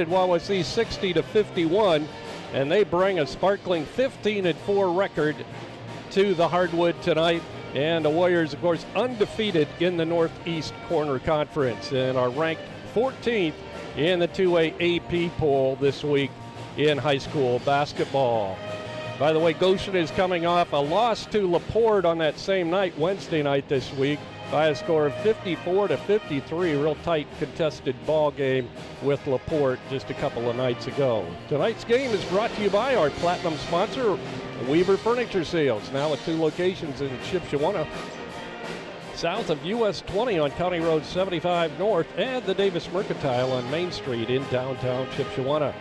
Wawasee 60-51, and they bring a sparkling 15-4 record to the hardwood tonight. And the Warriors, of course, undefeated in the Northeast Corner Conference and are ranked 14th in the 2A AP poll this week in high school basketball. By the way, Goshen is coming off a loss to LaPorte on that same night, Wednesday night this week, by a score of 54-53. Real tight contested ball game with LaPorte just a couple of nights ago. Tonight's game is brought to you by our platinum sponsor, Weaver Furniture Sales, now at 2 locations in Shipshewana, south of US 20 on County Road 75 North, and the Davis Mercantile on Main Street in downtown Shipshewana.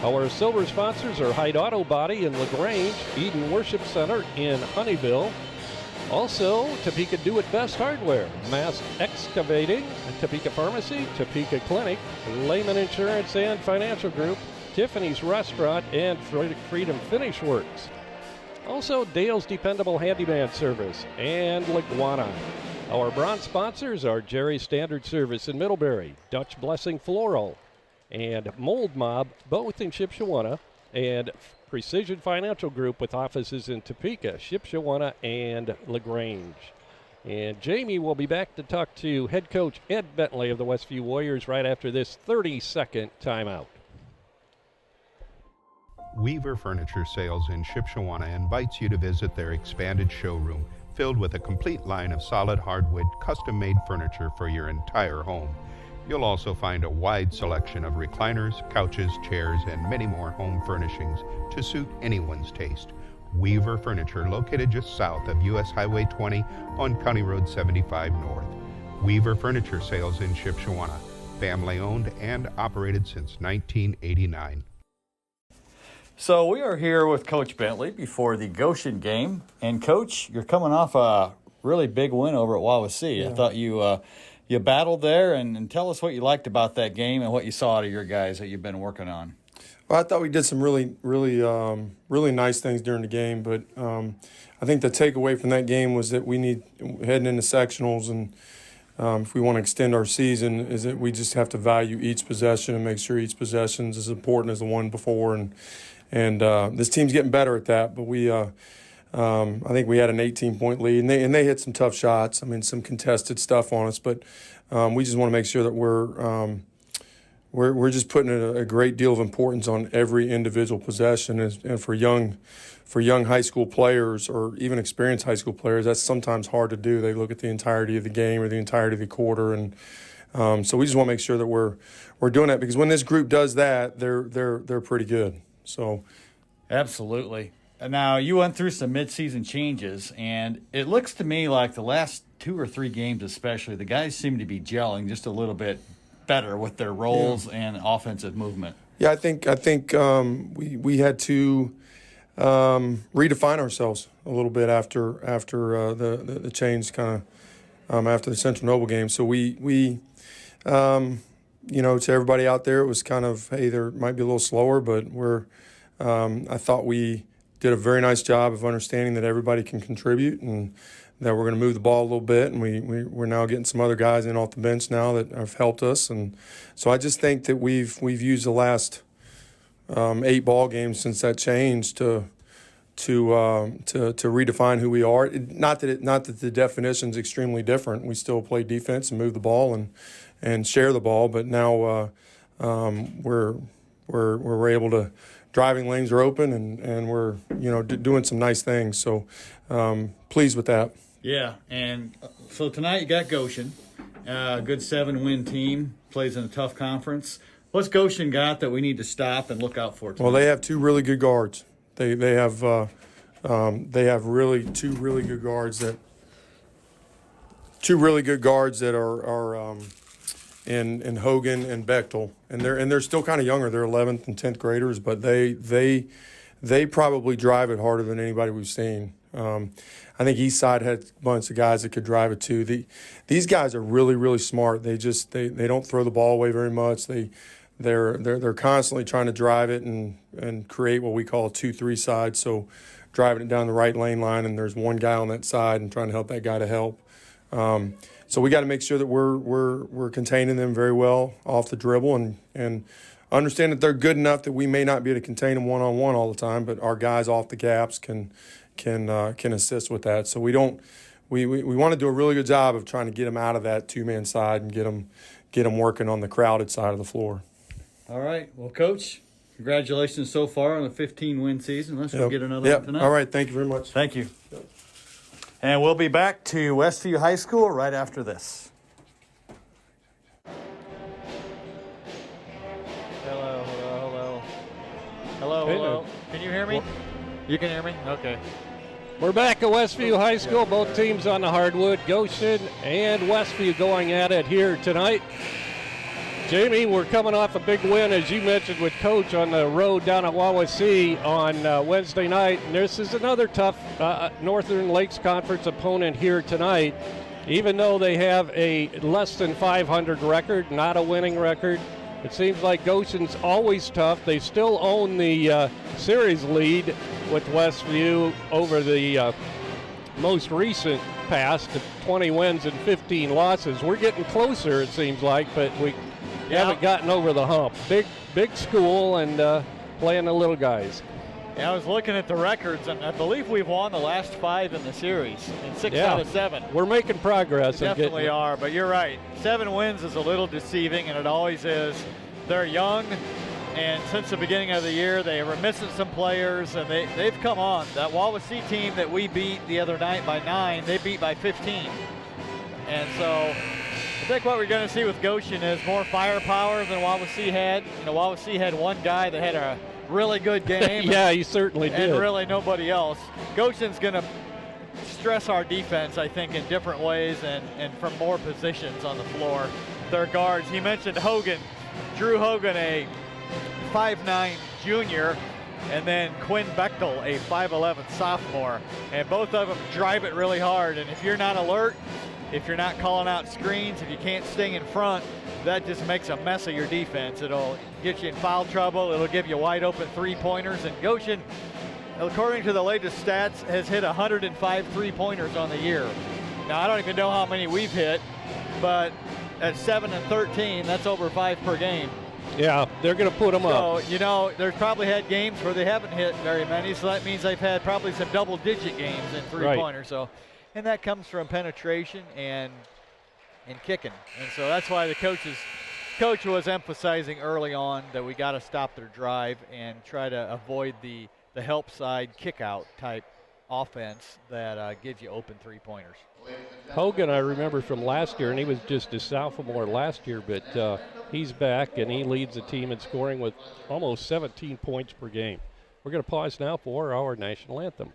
Our silver sponsors are Hyde Auto Body in LaGrange, Eden Worship Center in Honeyville. Also, Topeka Do It Best Hardware, Mass Excavating, Topeka Pharmacy, Topeka Clinic, Lehman Insurance and Financial Group, Tiffany's Restaurant, and Freedom Finish Works. Also, Dale's Dependable Handyman Service and LaGwana. Our bronze sponsors are Jerry's Standard Service in Middlebury, Dutch Blessing Floral, and Mold Mob, both in Shipshewana, and Precision Financial Group with offices in Topeka, Shipshewana, and LaGrange. And Jamie will be back to talk to head coach Ed Bentley of the Westview Warriors right after this 30-second timeout. Weaver Furniture Sales in Shipshewana invites you to visit their expanded showroom filled with a complete line of solid hardwood custom-made furniture for your entire home. You'll also find a wide selection of recliners, couches, chairs, and many more home furnishings to suit anyone's taste. Weaver Furniture, located just south of US Highway 20 on County Road 75 North. Weaver Furniture Sales in Shipshewana, family-owned and operated since 1989. So we are here with Coach Bentley before the Goshen game. And, Coach, you're coming off a really big win over at Wawasee. Yeah. I thought you battled there, and tell us what you liked about that game and what you saw out of your guys that you've been working on. Well, I thought we did some really nice things during the game, but I think the takeaway from that game was that we need, heading into sectionals, and if we want to extend our season, is that we just have to value each possession and make sure each possession is as important as the one before. And this team's getting better at that, but I think we had an 18-point lead, and they hit some tough shots. I mean, some contested stuff on us, but we just want to make sure that we're just putting a great deal of importance on every individual possession. And for young high school players, or even experienced high school players, that's sometimes hard to do. They look at the entirety of the game or the entirety of the quarter, and so we just want to make sure that we're doing that, because when this group does that, they're pretty good. So, absolutely. Now, you went through some midseason changes, and it looks to me like the last 2 or 3 games especially, the guys seem to be gelling just a little bit better with their roles and offensive movement. Yeah, I think we had to redefine ourselves a little bit after the change, kind of after the Central Noble game. So we to everybody out there, it was kind of, hey, there might be a little slower, but I thought we did a very nice job of understanding that everybody can contribute and that we're going to move the ball a little bit. And we're now getting some other guys in off the bench now that have helped us. And so I just think that we've used the last 8 ball games since that change to redefine who we are. Not that the definition is extremely different. We still play defense and move the ball and share the ball, but now we're able to. Driving lanes are open, and we're doing some nice things. So pleased with that. Yeah, and so tonight you got Goshen, a good 7-win team, plays in a tough conference. What's Goshen got that we need to stop and look out for tonight? Well, they have 2 really good guards. They have really 2 really good guards that are in Hogan and Bechtel, and they're still kind of younger. They're 11th and 10th graders, but they probably drive it harder than anybody we've seen. I think Eastside had a bunch of guys that could drive it too. These guys are really, really smart. They don't throw the ball away very much. They're constantly trying to drive it and create what we call a 2-3 side. So driving it down the right lane line, and there's one guy on that side and trying to help that guy to help. So we got to make sure that we're containing them very well off the dribble, and understand that they're good enough that we may not be able to contain them one-on-one all the time, but our guys off the gaps can assist with that. So we want to do a really good job of trying to get them out of that two-man side and get them working on the crowded side of the floor. All right. Well, Coach, congratulations so far on a 15-win season. Let's go get another one tonight. All right. Thank you very much. Thank you. Yep. And we'll be back to Westview High School right after this. Hello. Can you hear me? You can hear me? Okay. We're back at Westview High School. Both teams on the hardwood. Goshen and Westview going at it here tonight. Jamie, we're coming off a big win, as you mentioned, with Coach on the road down at Wawasee on Wednesday night. And this is another tough Northern Lakes Conference opponent here tonight. Even though they have a less than 500 record, not a winning record, it seems like Goshen's always tough. They still own the series lead with Westview over the most recent past, 20 wins and 15 losses. We're getting closer, it seems like, but we haven't gotten over the hump. Big school and playing the little guys. Yeah, I was looking at the records, and I believe we've won the last 5 in the series, and 6 out of 7. We're making progress. We definitely are, but you're right. 7 wins is a little deceiving, and it always is. They're young, and since the beginning of the year, they were missing some players, and they've come on. That Wawasee team that we beat the other night by 9, they beat by 15. And so I think what we're going to see with Goshen is more firepower than Wawasee had. You know, Wawasee had one guy that had a really good game. Yeah, he certainly did. And really nobody else. Goshen's going to stress our defense, I think, in different ways and from more positions on the floor. Their guards, he mentioned Hogan, Drew Hogan, a 5'9" junior, and then Quinn Bechtel, a 5'11" sophomore. And both of them drive it really hard. And if you're not alert, if you're not calling out screens, if you can't stay in front, that just makes a mess of your defense. It'll get you in foul trouble. It'll give you wide open three-pointers. And Goshen, according to the latest stats, has hit 105 three-pointers on the year. Now, I don't even know how many we've hit, but at 7 and 13, that's over 5 per game. Yeah, they're going to put them up. So, you know, they've probably had games where they haven't hit very many, so that means they've had probably some double-digit games in three-pointers. Right. So, and that comes from penetration and kicking. And so that's why the coach was emphasizing early on that we got to stop their drive and try to avoid the help side kick-out type offense that gives you open three-pointers. Hogan, I remember from last year, and he was just a sophomore last year, but he's back, and he leads the team in scoring with almost 17 points per game. We're going to pause now for our national anthem.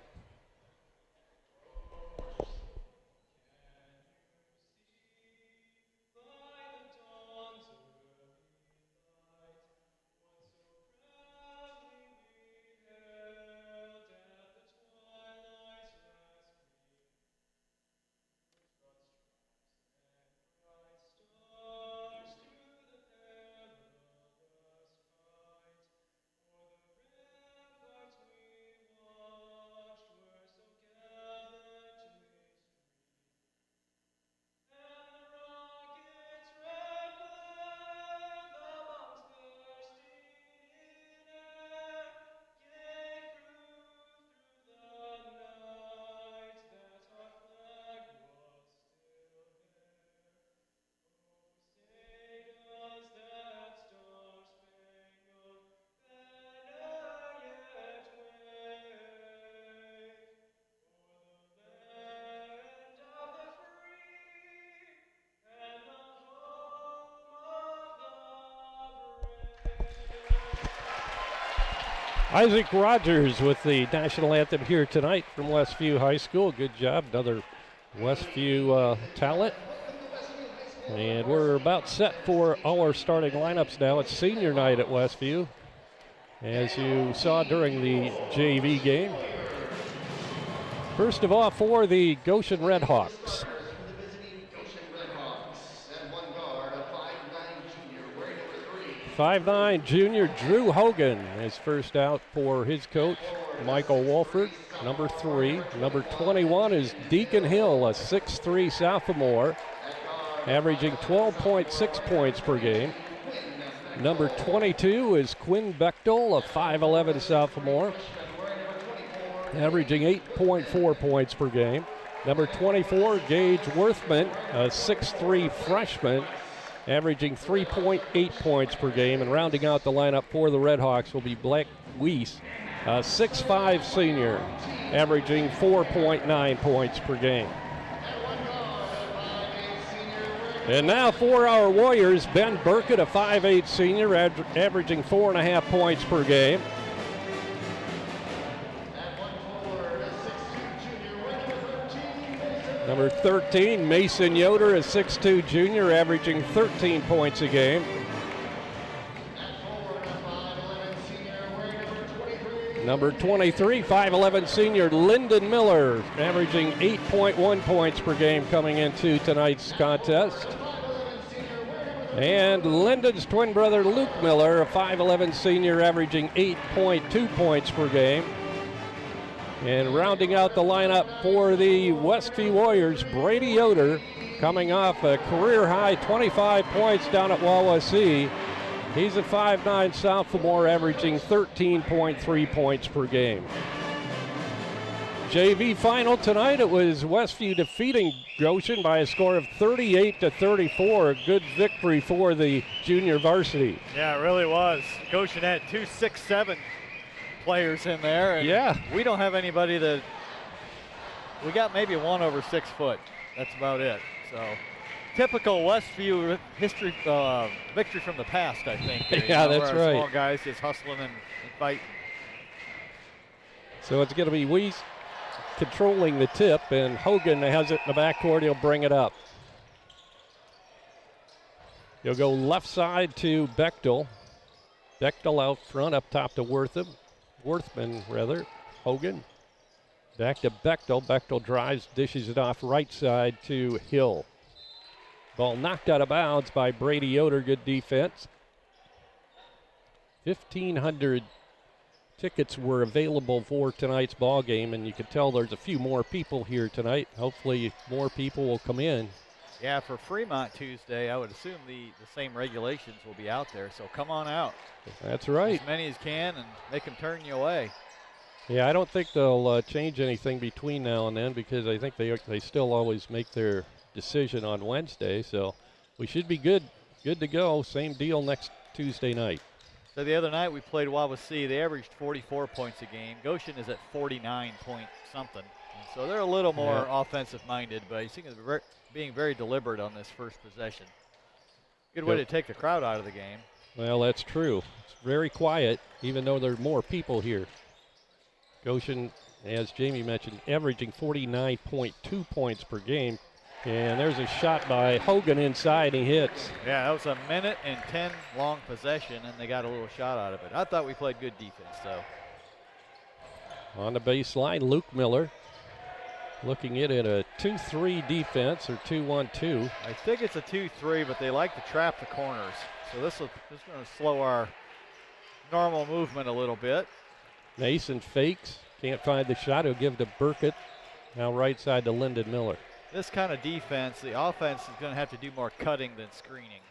Isaac Rogers with the national anthem here tonight from Westview High School. Good job, another Westview talent. And we're about set for our starting lineups now. It's senior night at Westview, as you saw during the JV game. First of all, for the Goshen Redhawks. 5'9" junior Drew Hogan is first out for his coach, Michael Wolford, number 3. Number 21 is Deacon Hill, a 6'3" sophomore, averaging 12.6 points per game. Number 22 is Quinn Bechtel, a 5'11 sophomore, averaging 8.4 points per game. Number 24, Gage Worthman, a 6'3 freshman, averaging 3.8 points per game. And rounding out the lineup for the Redhawks will be Blake Weiss, a 6'5 senior, averaging 4.9 points per game. And now for our Warriors, Ben Burkett, a 5'8 senior, averaging 4.5 points per game. Number 13, Mason Yoder, a 6'2 junior, averaging 13 points a game. Number 23, 5'11 senior, Lyndon Miller, averaging 8.1 points per game coming into tonight's contest. And Lyndon's twin brother, Luke Miller, a 5'11 senior, averaging 8.2 points per game. And rounding out the lineup for the Westview Warriors, Brady Yoder, coming off a career-high 25 points down at Wawasee. He's a 5'9 sophomore, averaging 13.3 points per game. JV final tonight, it was Westview defeating Goshen by a score of 38-34. A good victory for the junior varsity. Yeah, it really was. Goshen had 2 6'7" players in there. And yeah. We don't have anybody that, we got maybe one over 6 foot. That's about it. So typical Westview history, victory from the past, I think. Yeah, that's our right. Small guys just hustling and fighting. So it's going to be Weiss controlling the tip, and Hogan has it in the backcourt. He'll bring it up. He'll go left side to Bechtel. Bechtel out front, up top to Worthman, Hogan. Back to Bechtel. Bechtel drives, dishes it off right side to Hill. Ball knocked out of bounds by Brady Yoder. Good defense. 1,500 tickets were available for tonight's ball game, and you can tell there's a few more people here tonight. Hopefully more people will come in. Yeah, for Fremont Tuesday, I would assume the same regulations will be out there, so come on out. That's right. As many as can, and make them turn you away. Yeah, I don't think they'll change anything between now and then, because I think they still always make their decision on Wednesday, so we should be good to go. Same deal next Tuesday night. So the other night we played Wawasee. They averaged 44 points a game. Goshen is at 49 point something. And so they're a little more offensive minded, but you see them being very deliberate on this first possession. Good way to take the crowd out of the game. Well, that's true. It's very quiet, even though there are more people here. Goshen, as Jamie mentioned, averaging 49.2 points per game. And there's a shot by Hogan inside. He hits. Yeah, that was a 1:10 long possession, and they got a little shot out of it. I thought we played good defense, though. On the baseline, Luke Miller looking at it, a 2-3 defense or 2-1-2. I think it's a 2-3, but they like to trap the corners. So this is going to slow our normal movement a little bit. Mason fakes, can't find the shot. He'll give to Burkett. Now right side to Lyndon Miller. This kind of defense, the offense is going to have to do more cutting than screening.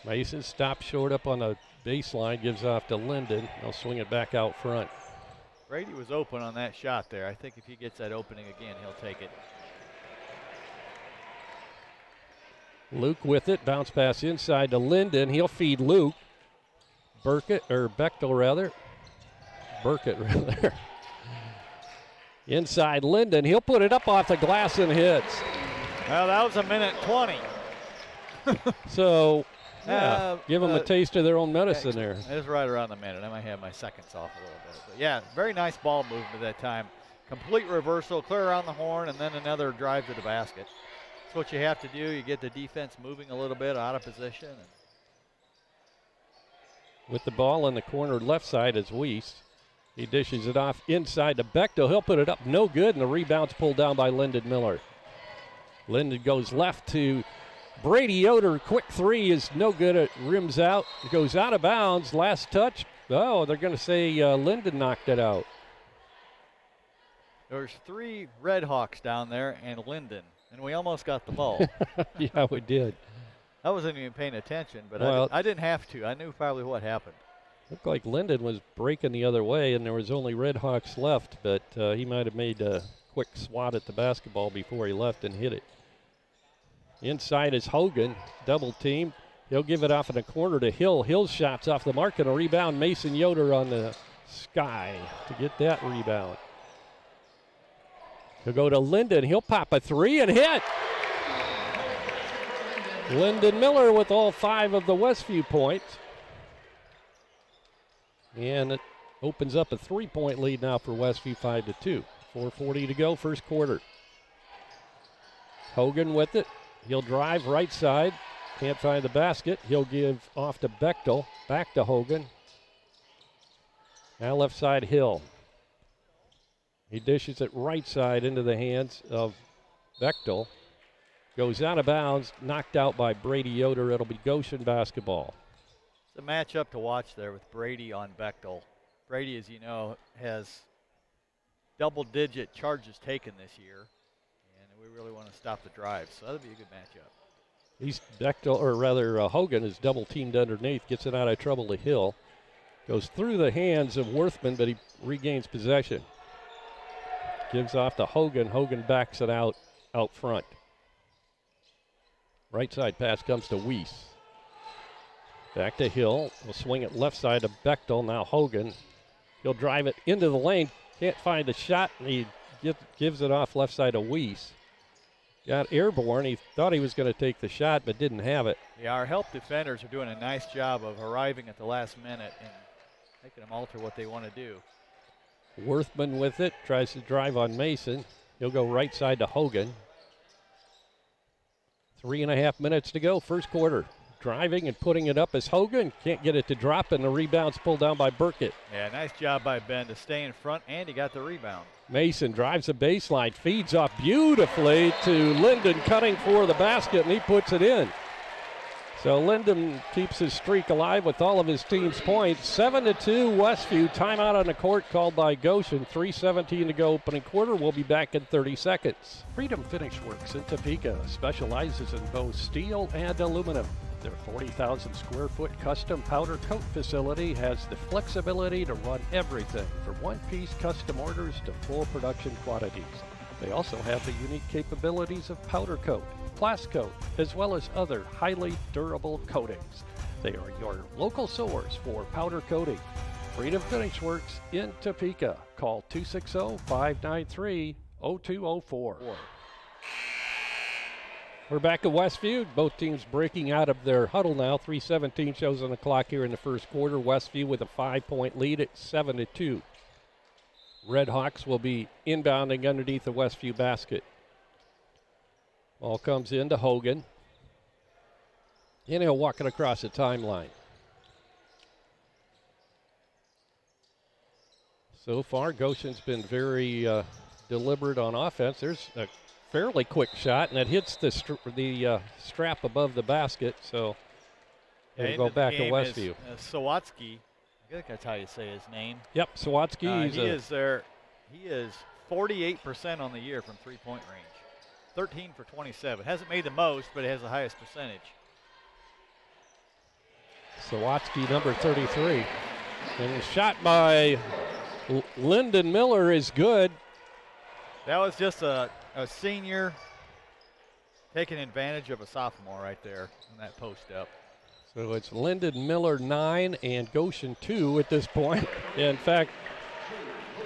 Mason stops short up on the baseline, gives off to Lyndon. They'll swing it back out front. Brady was open on that shot there. I think if he gets that opening again, he'll take it. Luke with it, bounce pass inside to Lyndon. He'll feed Luke. Burkett Inside Lyndon, he'll put it up off the glass and hits. Well, that was a 1:20. So, yeah, give them a taste of their own medicine there. It was right around the minute. I might have my seconds off a little bit. But yeah, very nice ball movement at that time. Complete reversal, clear around the horn, and then another drive to the basket. That's what you have to do. You get the defense moving a little bit out of position. With the ball in the corner left side is Weiss. He dishes it off inside to Bechtel. He'll put it up, no good, and the rebound's pulled down by Lyndon Miller. Lyndon goes left to Brady Yoder. Quick three is no good. It rims out. It goes out of bounds. Last touch. Oh, they're going to say Lyndon knocked it out. There's 3 Red Hawks down there and Lyndon, and we almost got the ball. Yeah, we did. I wasn't even paying attention, but Well, I didn't have to. I knew probably what happened. Looked like Linden was breaking the other way, and there was only Red Hawks left, but he might have made a quick swat at the basketball before he left and hit it. Inside is Hogan, double team. He'll give it off in the corner to Hill. Hill's shot's off the mark, and a rebound. Mason Yoder on the sky to get that rebound. He'll go to Linden. He'll pop a three and hit. Lyndon Miller with all 5 of the Westview points. And it opens up a 3-point lead now for Westview, 5-2. 4:40 to go, first quarter. Hogan with it. He'll drive right side. Can't find the basket. He'll give off to Bechtel. Back to Hogan. Now left side, Hill. He dishes it right side into the hands of Bechtel. Goes out of bounds, knocked out by Brady Yoder. It'll be Goshen basketball. It's a matchup to watch there with Brady on Bechtel. Brady, as you know, has double-digit charges taken this year, and we really want to stop the drive, so that'll be a good matchup. He's Bechtel, or rather Hogan is double teamed underneath, gets it out of trouble to Hill. Goes through the hands of Worthman, but he regains possession. Gives off to Hogan. Hogan backs it out front. Right side pass comes to Weiss. Back to Hill. Will swing it left side to Bechtel. Now Hogan. He'll drive it into the lane. Can't find a shot, and he gives it off left side to Weiss. Got airborne. He thought he was going to take the shot, but didn't have it. Yeah, our help defenders are doing a nice job of arriving at the last minute and making them alter what they want to do. Worthman with it. Tries to drive on Mason. He'll go right side to Hogan. 3.5 minutes to go, first quarter. Driving and putting it up as Hogan. Can't get it to drop, and the rebound's pulled down by Burkett. Yeah, nice job by Ben to stay in front, and he got the rebound. Mason drives the baseline, feeds off beautifully to Linden, cutting for the basket, and he puts it in. So Linden keeps his streak alive with all of his team's points. 7-2 Westview. Timeout on the court called by Goshen. 3:17 to go opening quarter. We'll be back in 30 seconds. Freedom Finish Works in Topeka specializes in both steel and aluminum. Their 40,000 square foot custom powder coat facility has the flexibility to run everything from one-piece custom orders to full production quantities. They also have the unique capabilities of powder coat, blast coat, as well as other highly durable coatings. They are your local source for powder coating. Freedom Finish Works in Topeka. Call 260-593-0204. We're back at Westview. Both teams breaking out of their huddle now. 3:17 shows on the clock here in the first quarter. Westview with a 5-point lead at 7-2. Red Hawks will be inbounding underneath the Westview basket. Ball comes in to Hogan. And he'll walk it across the timeline. So far, Goshen's been very deliberate on offense. There's a fairly quick shot, and it hits the strap above the basket, so it'll go back to Westview. Sawatsky, I think that's how you say his name. Yep, Sawatsky. He is 48% on the year from three-point range. 13 for 27. Hasn't made the most, but it has the highest percentage. Sawatsky, number 33. And the shot by Lyndon Miller is good. That was just a senior taking advantage of a sophomore right there in that post up. So it's Lyndon Miller 9 and Goshen 2 at this point. In fact,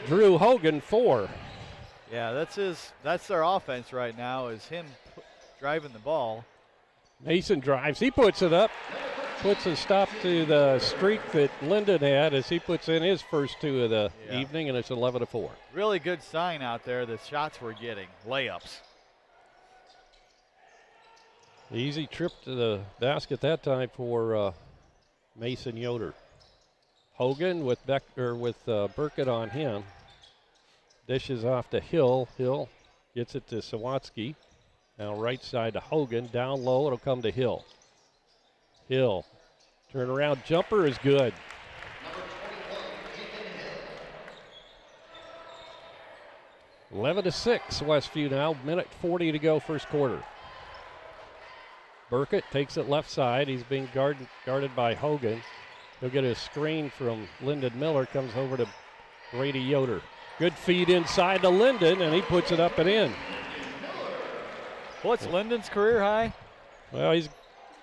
Drew Hogan 4. Yeah, that's their offense right now, is him driving the ball. Mason drives, he puts it up, puts a stop to the streak that Lyndon had as he puts in his first 2 of the evening, and it's 11-4. Really good sign out there, the shots we're getting, layups. Easy trip to the basket that time for Mason Yoder. Hogan with Burkett on him. Dishes off to Hill. Hill gets it to Sawatsky. Now right side to Hogan. Down low, it'll come to Hill. Hill. Turnaround jumper is good. (11-6) Westview now. Minute 40 to go, first quarter. Burkett takes it left side. He's being guarded by Hogan. He'll get a screen from Lyndon Miller. Comes over to Brady Yoder. Good feed inside to Lyndon, and he puts it up and in. What's Lyndon's career high? Well, he's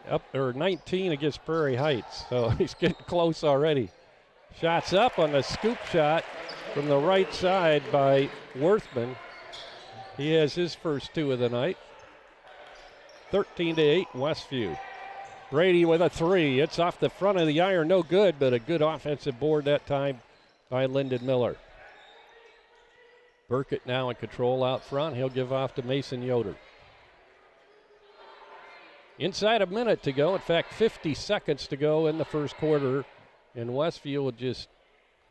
up 19 against Prairie Heights, so he's getting close already. Shots up on the scoop shot from the right side by Worthman. He has his first 2 of the night. 13-8 Westview. Brady with a 3. It's off the front of the iron, no good, but a good offensive board that time by Lyndon Miller. Burkett now in control out front. He'll give off to Mason Yoder. Inside a minute to go, in fact 50 seconds to go in the first quarter, and Westview will just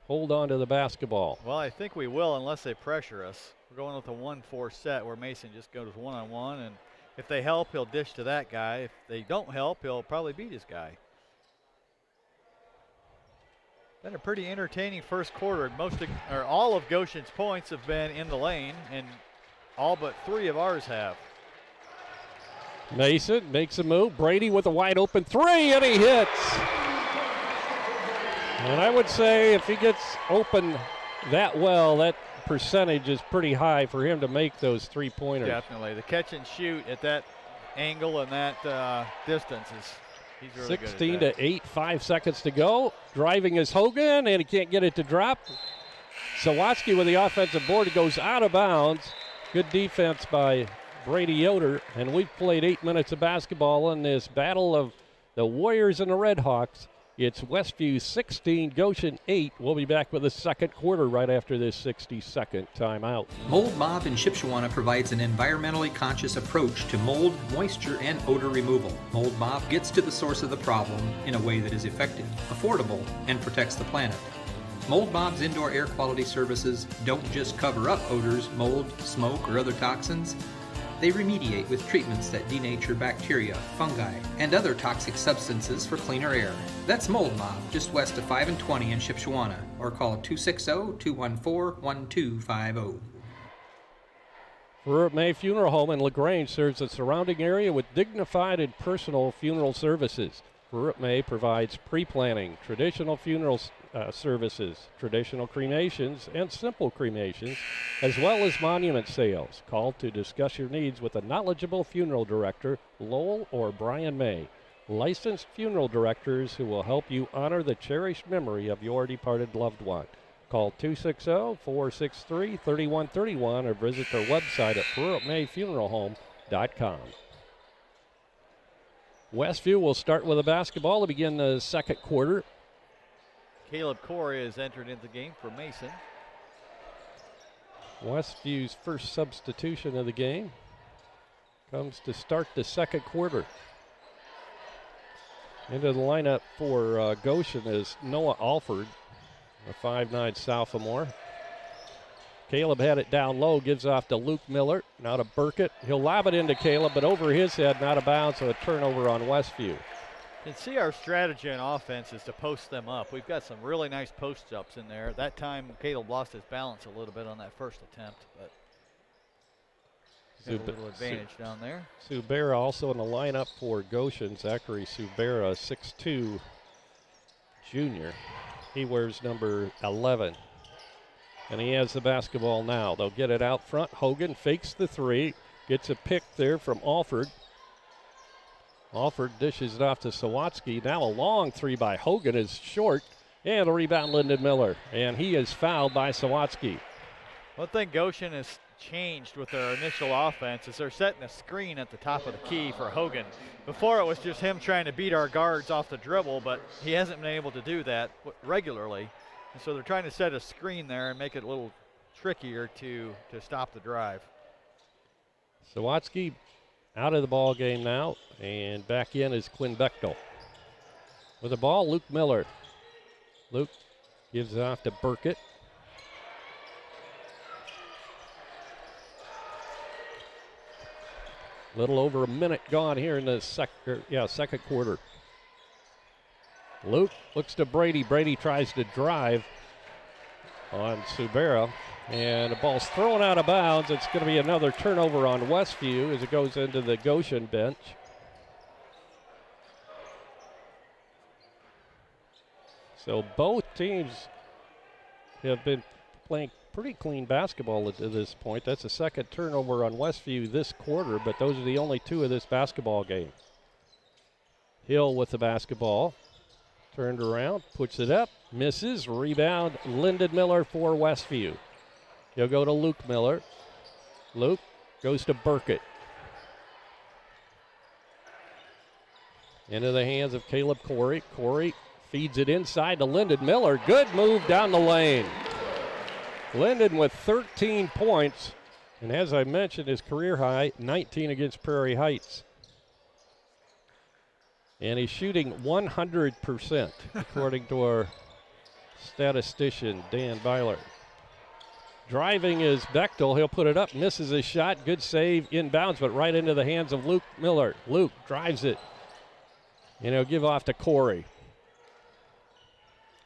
hold on to the basketball. Well, I think we will unless they pressure us. We're going with a 1-4 set where Mason just goes one-on-one, and if they help, he'll dish to that guy. If they don't help, he'll probably beat his guy. Been a pretty entertaining first quarter. All of Goshen's points have been in the lane, and all but 3 of ours have. Mason makes a move. Brady with a wide open 3, and he hits. And I would say if he gets open that well, that percentage is pretty high for him to make those 3-pointers. Definitely. The catch and shoot at that angle and that distance is he's really 16 good at to 8, 5 seconds to go. Driving is Hogan, and he can't get it to drop. Sawatsky with the offensive board. It goes out of bounds. Good defense by Brady Yoder, and we've played 8 minutes of basketball in this battle of the Warriors and the Red Hawks. It's Westview 16, Goshen 8. We'll be back with the second quarter right after this 60-second timeout. Mold Mob in Shipshewana provides an environmentally conscious approach to mold, moisture, and odor removal. Mold Mob gets to the source of the problem in a way that is effective, affordable, and protects the planet. Mold Mob's indoor air quality services don't just cover up odors, mold, smoke, or other toxins. They remediate with treatments that denature bacteria, fungi, and other toxic substances for cleaner air. That's Mold Mob, just west of 5 and 20 in Shipshewana, or call 260-214-1250. Furut May Funeral Home in LaGrange serves the surrounding area with dignified and personal funeral services. Furut May provides pre-planning, traditional funeral services, traditional cremations, and simple cremations, as well as monument sales. Call to discuss your needs with a knowledgeable funeral director, Lowell or Brian May, licensed funeral directors who will help you honor the cherished memory of your departed loved one. Call 260-463-3131 or visit their website at FurutMayFuneralHome.com. Westview will start with a basketball to begin the second quarter. Caleb Corey has entered into the game for Mason. Westview's first substitution of the game comes to start the second quarter. Into the lineup for Goshen is Noah Alford, a 5'9" sophomore. Caleb had it down low, gives off to Luke Miller. Now to Burkett. He'll lob it into Caleb, but over his head, and out of bounds, so a turnover on Westview. You can see our strategy on offense is to post them up. We've got some really nice post-ups in there. That time, Caleb lost his balance a little bit on that first attempt, but he's got a little advantage down there. Subera also in the lineup for Goshen. Zachary Subera, 6'2", junior. He wears number 11. And he has the basketball now. They'll get it out front. Hogan fakes the 3. Gets a pick there from Alford. Alford dishes it off to Sawatsky. Now a long 3 by Hogan is short. And a rebound, Lyndon Miller. And he is fouled by Sawatsky. One thing Goshen has changed with their initial offense is they're setting a screen at the top of the key for Hogan. Before it was just him trying to beat our guards off the dribble, but he hasn't been able to do that regularly. And so they're trying to set a screen there and make it a little trickier to stop the drive. Sawatsky out of the ball game now, and back in is Quinn Bechtel. With the ball, Luke Miller. Luke gives it off to Burkett. Little over a minute gone here in the second quarter. Luke looks to Brady. Brady tries to drive on Subera, and the ball's thrown out of bounds. It's going to be another turnover on Westview as it goes into the Goshen bench. So both teams have been playing pretty clean basketball at this point. That's the second turnover on Westview this quarter, but those are the only two of this basketball game. Hill with the basketball. Turned around, puts it up, misses, rebound, Lyndon Miller for Westview. He'll go to Luke Miller. Luke goes to Burkett. Into the hands of Caleb Corey. Corey feeds it inside to Lyndon Miller. Good move down the lane. Lyndon with 13 points, and as I mentioned, his career high, 19 against Prairie Heights. And he's shooting 100%, according to our statistician, Dan Byler. Driving is Bechtel. He'll put it up, misses his shot. Good save, inbounds, but right into the hands of Luke Miller. Luke drives it, and he'll give off to Corey.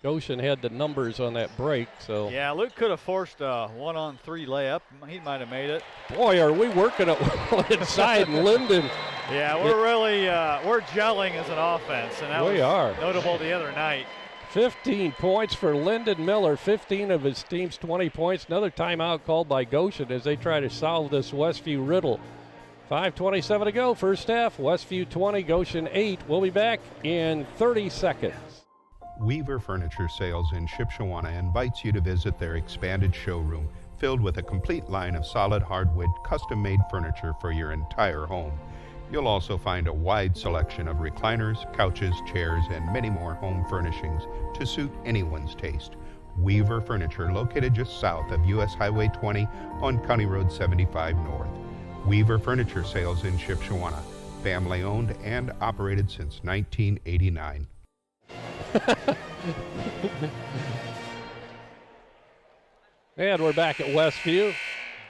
Goshen had the numbers on that break, so. Yeah, Luke could have forced a 1-on-3 layup. He might have made it. Boy, are we working it inside Lyndon. Yeah, we're really we're gelling as an offense, and that was notable the other night. 15 points for Lyndon Miller, 15 of his team's 20 points. Another timeout called by Goshen as they try to solve this Westview riddle. 5:27 to go, first half. Westview 20, Goshen 8. We'll be back in 30 seconds. Weaver Furniture Sales in Shipshewana invites you to visit their expanded showroom filled with a complete line of solid hardwood custom-made furniture for your entire home. You'll also find a wide selection of recliners, couches, chairs, and many more home furnishings to suit anyone's taste. Weaver Furniture, located just south of US Highway 20 on County Road 75 North. Weaver Furniture Sales in Shipshewana, family owned and operated since 1989. And we're back at Westview.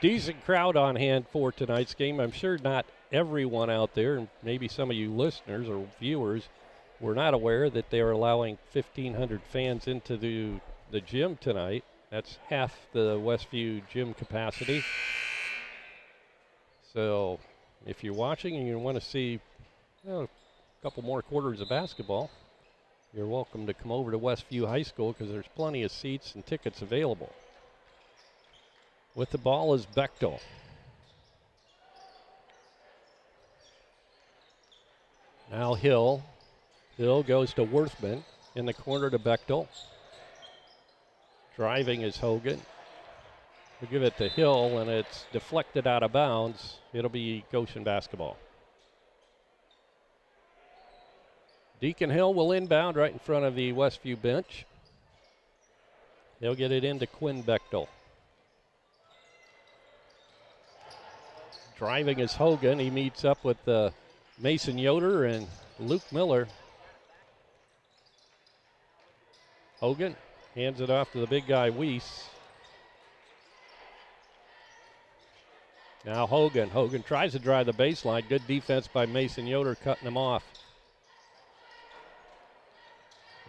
Decent crowd on hand for tonight's game. I'm sure not everyone out there, and maybe some of you listeners or viewers, were not aware that they are allowing 1,500 fans into the gym tonight. That's half the Westview gym capacity. So if you're watching and you want to see a couple more quarters of basketball, you're welcome to come over to Westview High School because there's plenty of seats and tickets available. With the ball is Bechtel. Now Hill. Hill goes to Worthman in the corner to Bechtel. Driving is Hogan. We'll give it to Hill, and it's deflected out of bounds. It'll be Goshen basketball. Deacon Hill will inbound right in front of the Westview bench. They'll get it into Quinn Bechtel. Driving is Hogan. He meets up with Mason Yoder and Luke Miller. Hogan hands it off to the big guy, Weiss. Now Hogan. Hogan tries to drive the baseline. Good defense by Mason Yoder, cutting him off.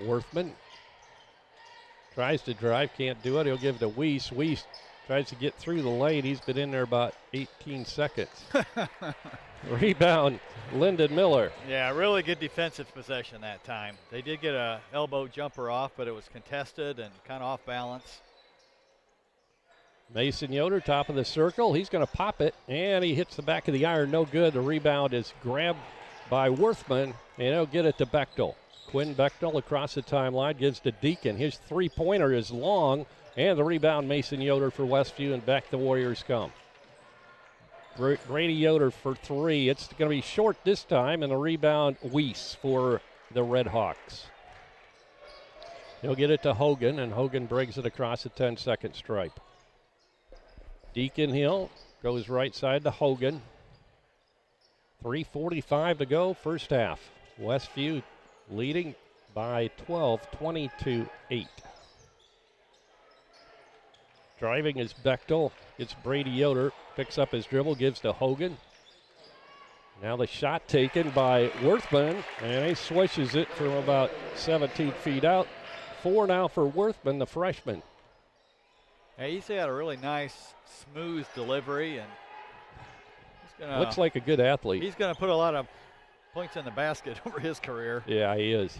Worthman tries to drive, can't do it. He'll give it to Weiss. Weiss tries to get through the lane. He's been in there about 18 seconds. Rebound, Lyndon Miller. Yeah, really good defensive possession that time. They did get a elbow jumper off, but it was contested and kind of off balance. Mason Yoder, top of the circle. He's going to pop it, and he hits the back of the iron. No good. The rebound is grabbed by Worthman, and he'll get it to Bechtel. Quinn Bechtel across the timeline, gives to Deacon. His three-pointer is long, and the rebound, Mason Yoder for Westview, and back the Warriors come. Brady Yoder for three. It's going to be short this time, and the rebound, Weiss for the Red Hawks. He'll get it to Hogan, and Hogan brings it across the 10-second stripe. Deacon Hill goes right side to Hogan. 3:45 to go, first half. Westview leading by 12, 20-8. Driving is Bechtel. It's Brady Yoder. Picks up his dribble, gives to Hogan. Now the shot taken by Worthman, and he swishes it from about 17 feet out. 4 now for Worthman, the freshman. Hey, he's had a really nice, smooth delivery, and he's gonna, looks like a good athlete. He's going to put a lot of points in the basket over his career. Yeah, he is.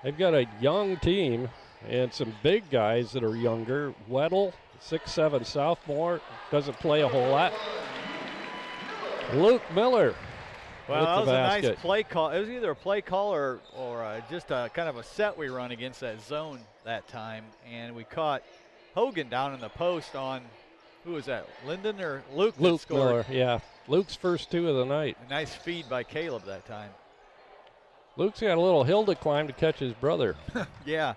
They've got a young team and some big guys that are younger. Weddle, 6'7" sophomore, doesn't play a whole lot. Luke Miller. Well, with that was the a basket. nice play call. It was either a play call or just a kind of a set we run against that zone that time. And we caught Hogan down in the post on, who was that, Linden or Luke? Luke scored. Miller, yeah. Luke's first 2 of the night. A nice feed by Caleb that time. Luke's got a little hill to climb to catch his brother. Yeah.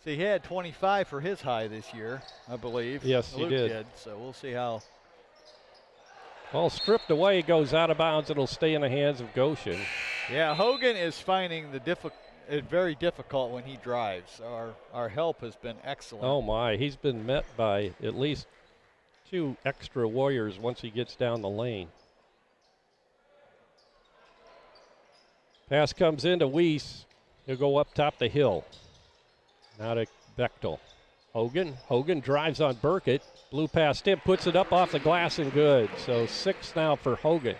See, he had 25 for his high this year, I believe. Yes, he Luke did. So we'll see how. Well, stripped away, goes out of bounds. It'll stay in the hands of Goshen. Yeah, Hogan is finding it very difficult when he drives. Our help has been excellent. Oh, my. He's been met by at least 2 extra Warriors once he gets down the lane. Pass comes into Weiss. He'll go up top the hill. Now to Bechtel. Hogan drives on Burkett. Blew past him, puts it up off the glass and good. So 6 now for Hogan.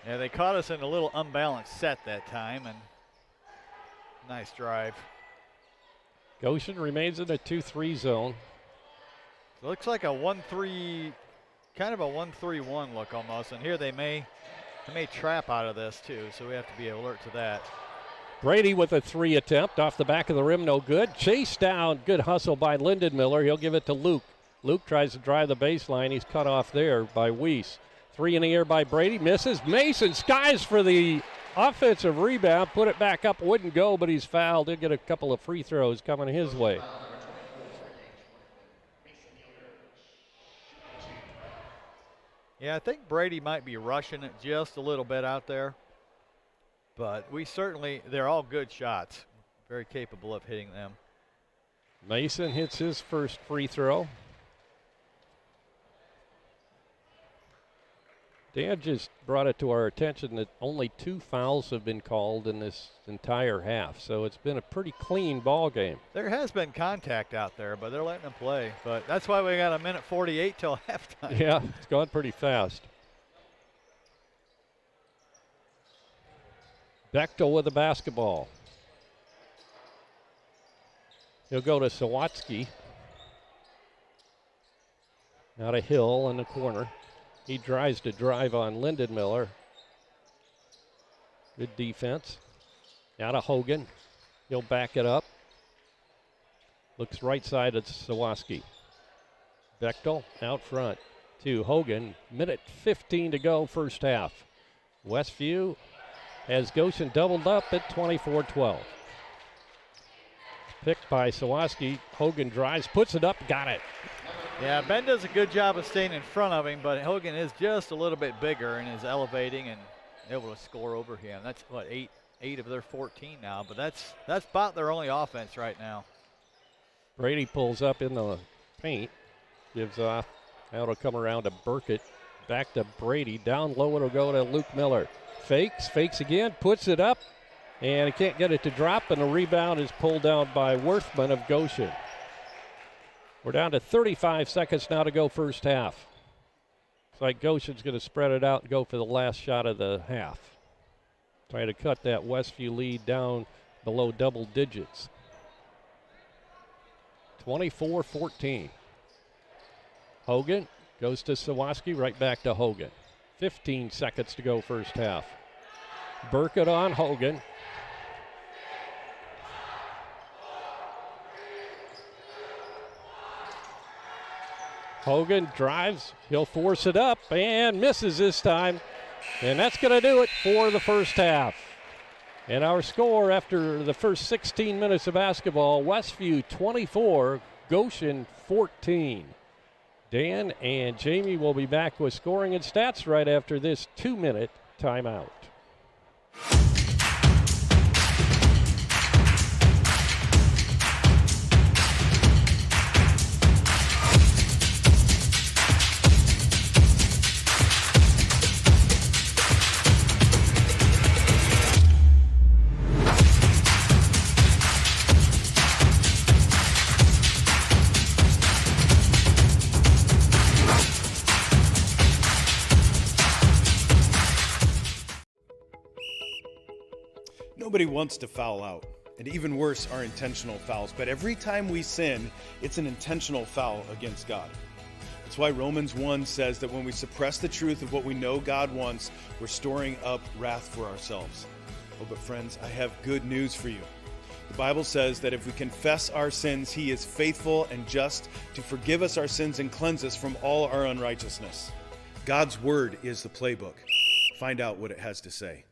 Yeah, they caught us in a little unbalanced set that time, and nice drive. Goshen remains in a 2-3 zone. It looks like a 1-3, kind of a 1-3-1 look almost. And here they may trap out of this too, so we have to be alert to that. Brady with a 3 attempt off the back of the rim, no good. Chase down, good hustle by Linden Miller. He'll give it to Luke. Luke tries to drive the baseline. He's cut off there by Weiss. 3 in the air by Brady, misses. Mason skies for the offensive rebound, put it back up, wouldn't go, but he's fouled. He'll get a couple of free throws coming his way. Yeah, I think Brady might be rushing it just a little bit out there. But they're all good shots. Very capable of hitting them. Mason hits his first free throw. Dan just brought it to our attention that only 2 fouls have been called in this entire half, so it's been a pretty clean ball game. There has been contact out there, but they're letting them play. But that's why we got 1:48 till halftime. Yeah, it's gone pretty fast. Bechtel with the basketball. He'll go to Sawatsky. Out of Hill in the corner. He tries to drive on Linden Miller. Good defense. Out of Hogan. He'll back it up. Looks right side at Sawatsky. Bechtel out front to Hogan. 1:15 to go, first half. Westview has Goshen doubled up at 24-12. Picked by Sawatsky. Hogan drives, puts it up, got it. Yeah, Ben does a good job of staying in front of him, but Hogan is just a little bit bigger and is elevating and able to score over him. That's what, eight of their 14 now, but that's about their only offense right now. Brady pulls up in the paint, gives off. Now it'll come around to Burkett. Back to Brady. Down low it'll go to Luke Miller. Fakes again, puts it up, and he can't get it to drop, and the rebound is pulled down by Worthman of Goshen. We're down to 35 seconds now to go first half. Looks like Goshen's going to spread it out and go for the last shot of the half. Trying to cut that Westview lead down below double digits. 24-14. Hogan goes to Sawatsky, right back to Hogan. 15 seconds to go first half. Burkett on Hogan. Hogan drives, he'll force it up and misses this time. And that's going to do it for the first half. And our score after the first 16 minutes of basketball, Westview 24, Goshen 14. Dan and Jamie will be back with scoring and stats right after this 2-minute timeout. Nobody wants to foul out, and even worse are intentional fouls. But every time we sin, it's an intentional foul against God. That's why Romans 1 says that when we suppress the truth of what we know God wants, we're storing up wrath for ourselves. Oh, but friends, I have good news for you. The Bible says that if we confess our sins, He is faithful and just to forgive us our sins and cleanse us from all our unrighteousness. God's Word is the playbook. Find out what it has to say.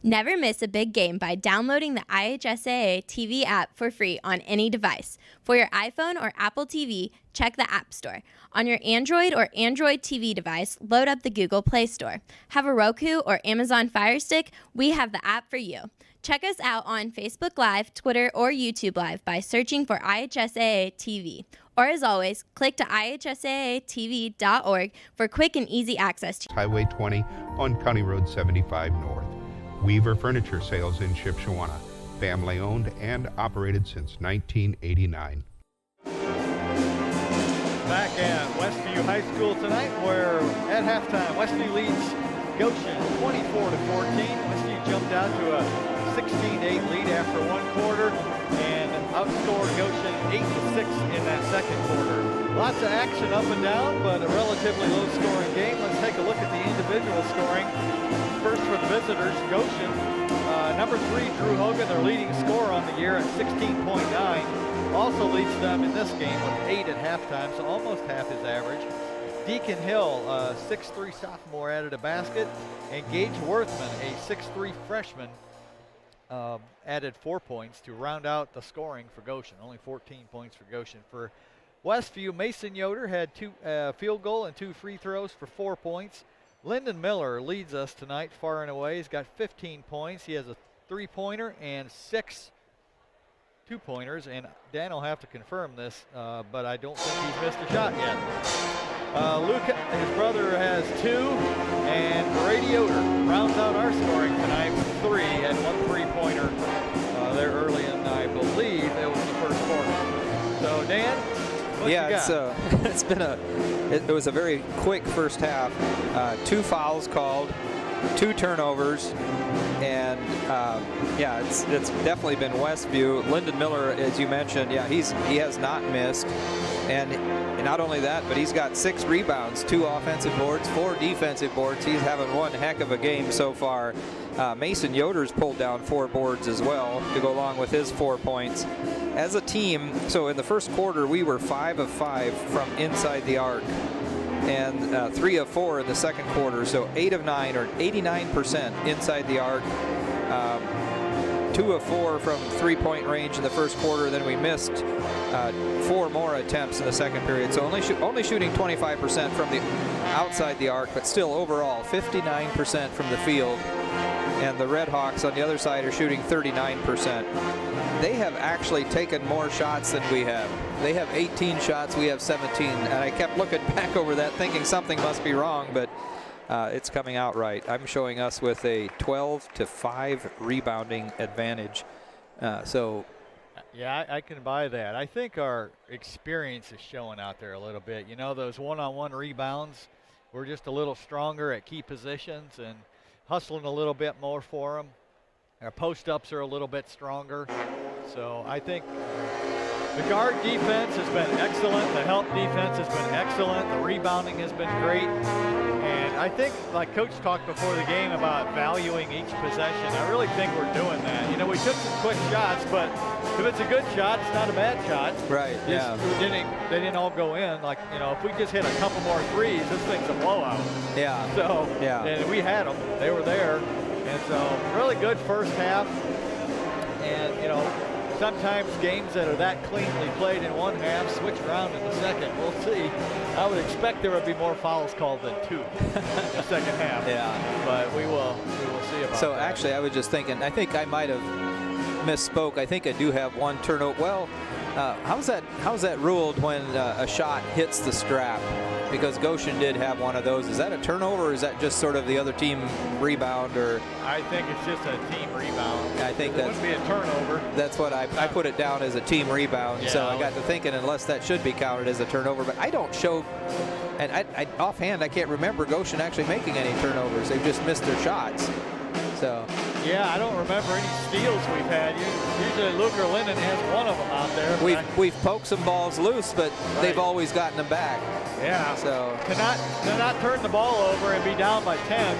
Never miss a big game by downloading the IHSAA TV app for free on any device. For your iPhone or Apple TV, check the App Store. On your Android or Android TV device, load up the Google Play Store. Have a Roku or Amazon Fire Stick? We have the app for you. Check us out on Facebook Live, Twitter, or YouTube Live by searching for IHSAA TV. Or as always, click to ihsaatv.org for quick and easy access to Highway 20 on County Road 75 North. Weaver Furniture Sales in Shipshewana. Family owned and operated since 1989. Back at Westview High School tonight, where at halftime Westview leads Goshen 24-14. Westview jumped out to a 16-8 lead after one quarter and outscored Goshen 8-6 in that second quarter. Lots of action up and down, but a relatively low-scoring game. Let's take a look at the individual scoring. First for the visitors, Goshen. Number 3, Drew Hogan, their leading scorer on the year at 16.9. Also leads them in this game with 8 at halftime, so almost half his average. Deacon Hill, 6'3" sophomore, added a basket. And Gage Worthman, a 6'3" freshman, added 4 points to round out the scoring for Goshen. Only 14 points for Goshen. For Westview, Mason Yoder had 2 field goal and 2 free throws for 4 points. Lyndon Miller leads us tonight far and away. He's got 15 points. He has a 3-pointer and 6 2-pointers. And Dan will have to confirm this, but I don't think he's missed a shot yet. Luke, his brother, has 2, and Brady Yoder rounds out our scoring tonight with 3 and 1 3-pointer there early in, I believe, it was the first quarter. So, Dan, what you got? It was a very quick first half. 2 fouls called, 2 turnovers, and it's definitely been Westview. Lyndon Miller, as you mentioned, he has not missed, and not only that, but he's got 6 rebounds, 2 offensive boards, 4 defensive boards. He's having one heck of a game so far. Mason Yoder's pulled down 4 boards as well to go along with his 4 points. As a team, so in the first quarter, we were 5 of 5 from inside the arc, and 3 of 4 in the second quarter, so 8 of 9, or 89% inside the arc. 2 of 4 from 3-point range in the first quarter. Then we missed 4 more attempts in the second period, so only shooting 25% from the outside the arc, but still overall 59% from the field. And the Red Hawks on the other side are shooting 39%. They have actually taken more shots than we have. They have 18 shots, we have 17. And I kept looking back over that thinking something must be wrong, but it's coming out right. I'm showing us with a 12-5 rebounding advantage. Yeah, I can buy that. I think our experience is showing out there a little bit. You know, those one-on-one rebounds, we're just a little stronger at key positions and hustling a little bit more for them. Our post-ups are a little bit stronger. So I think the guard defense has been excellent. The help defense has been excellent. The rebounding has been great. And I think, like Coach talked before the game about valuing each possession, I really think we're doing that. You know, we took some quick shots, but if it's a good shot, it's not a bad shot. Right, yeah. They didn't all go in. Like, you know, if we just hit a couple more threes, this thing's a blowout. Yeah. So, yeah. And we had them. They were there. And so, really good first half. And, you know, sometimes games that are that cleanly played in one half switch around in the second. We'll see. I would expect there would be more fouls called than 2 in the second half. Yeah. But we will see about that. So actually, I was just thinking, I think I might have misspoke. I think I do have 1 turnover. Well, how's that ruled when a shot hits the strap? Because Goshen did have one of those. Is that a turnover, or is that just sort of the other team rebound? Or I think it's just a team rebound. I think that wouldn't be a turnover. That's what I put it down as a team rebound. Yeah, so I got to thinking, unless that should be counted as a turnover, but I don't show. And I offhand, I can't remember Goshen actually making any turnovers. They've just missed their shots. So Yeah, I don't remember any steals we've had. Usually Luke or Linden has one of them out there. We've poked some balls loose, but they've always gotten them back. Yeah. So to not turn the ball over and be down by 10,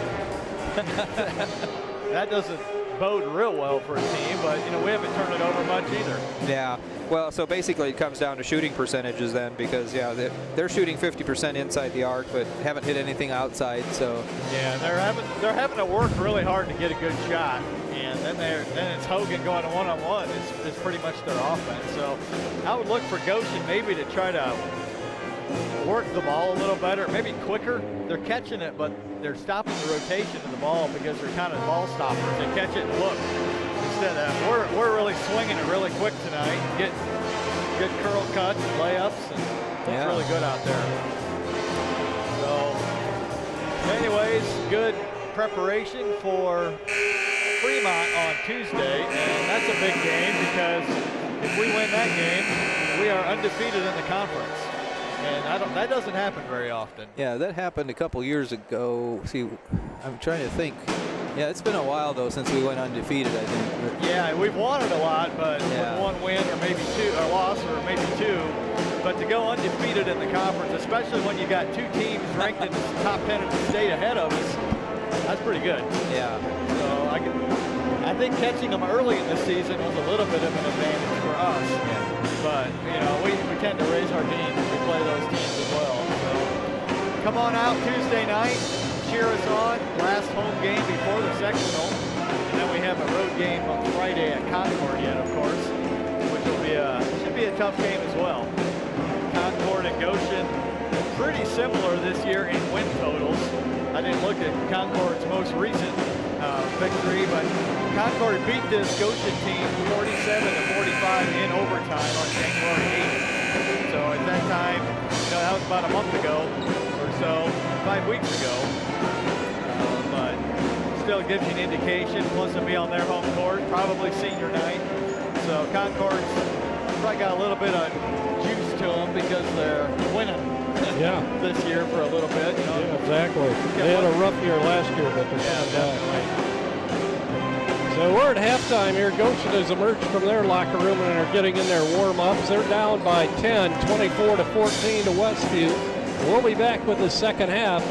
that doesn't bode real well for a team, but we haven't turned it over much either. Yeah, well, so basically it comes down to shooting percentages then, because they're shooting 50% inside the arc, but haven't hit anything outside. So yeah, they're having to work really hard to get a good shot, and then it's Hogan going to one-on-one is pretty much their offense. So I would look for Goshen maybe to try to work the ball a little better, maybe quicker. They're catching it, but they're stopping the rotation of the ball because they're kind of ball stoppers. They catch it and look. Instead of we're really swinging it really quick tonight, getting good curl cuts and layups, and looks really good out there. So, anyways, good preparation for Fremont on Tuesday, and that's a big game because if we win that game, we are undefeated in the conference. And that doesn't happen very often. yeah, that happened a couple years ago. See, I'm trying to think. Yeah, it's been a while though since we went undefeated, I think. But yeah, we've won it a lot, but with one win or maybe two, or loss or maybe two. But to go undefeated in the conference, especially when you got two teams ranked in the top 10 of the state ahead of us, that's pretty good. yeah, So I think catching them early in the season was a little bit of an advantage for us. yeah. But, we tend to raise our teams when we play those teams as well. So come on out Tuesday night, cheer us on. Last home game before the sectional. And then we have a road game on Friday at Concord yet, of course, which should be a tough game as well. Concord and Goshen, pretty similar this year in win totals. I didn't look at Concord's most recent victory, but Concord beat this Goshen team 47-45 in overtime on January 8th. So at that time, that was about a month ago or so, 5 weeks ago. But still gives you an indication. Plus it'll be on their home court, probably senior night. So Concord's probably got a little bit of juice to them because they're winning this year for a little bit. Yeah, exactly. They had a rough year last year, but they're coming back. So we're at halftime here. Goshen has emerged from their locker room and are getting in their warm-ups. They're down by 10, 24-14 to Westview. We'll be back with the second half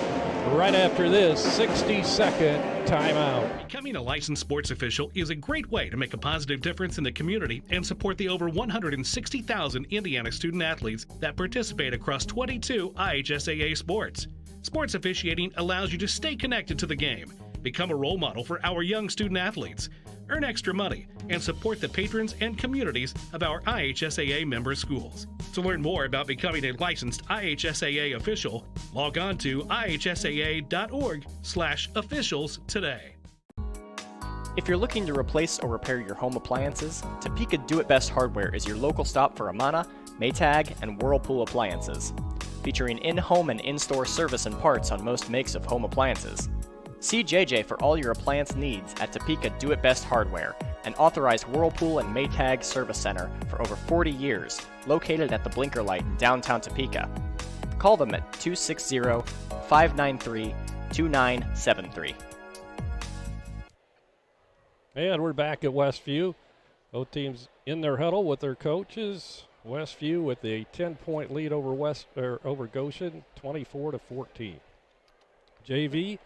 right after this 60-second timeout. Becoming a licensed sports official is a great way to make a positive difference in the community and support the over 160,000 Indiana student athletes that participate across 22 IHSAA sports. Sports officiating allows you to stay connected to the game, become a role model for our young student athletes, earn extra money, and support the patrons and communities of our IHSAA member schools. To learn more about becoming a licensed IHSAA official, log on to ihsaa.org/officials today. If you're looking to replace or repair your home appliances, Topeka Do It Best Hardware is your local stop for Amana, Maytag, and Whirlpool appliances. Featuring in-home and in-store service and parts on most makes of home appliances. See JJ for all your appliance needs at Topeka Do It Best Hardware, an authorized Whirlpool and Maytag service center for over 40 years, located at the Blinker Light in downtown Topeka. Call them at 260-593-2973. And we're back at Westview. Both teams in their huddle with their coaches. Westview with a 10-point lead over Goshen, 24-14. JV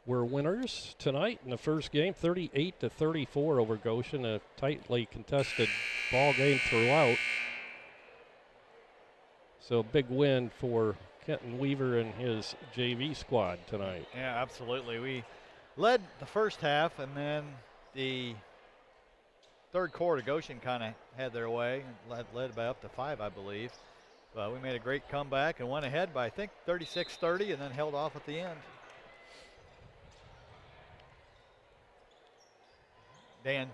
were winners tonight in the first game, 38-34 over Goshen, a tightly contested ball game throughout. So big win for Kenton Weaver and his JV squad tonight. Yeah, absolutely. We led the first half, and then the third quarter, Goshen kind of had their way and led by up to 5, I believe. But we made a great comeback and went ahead by, I think, 36-30, and then held off at the end. Braden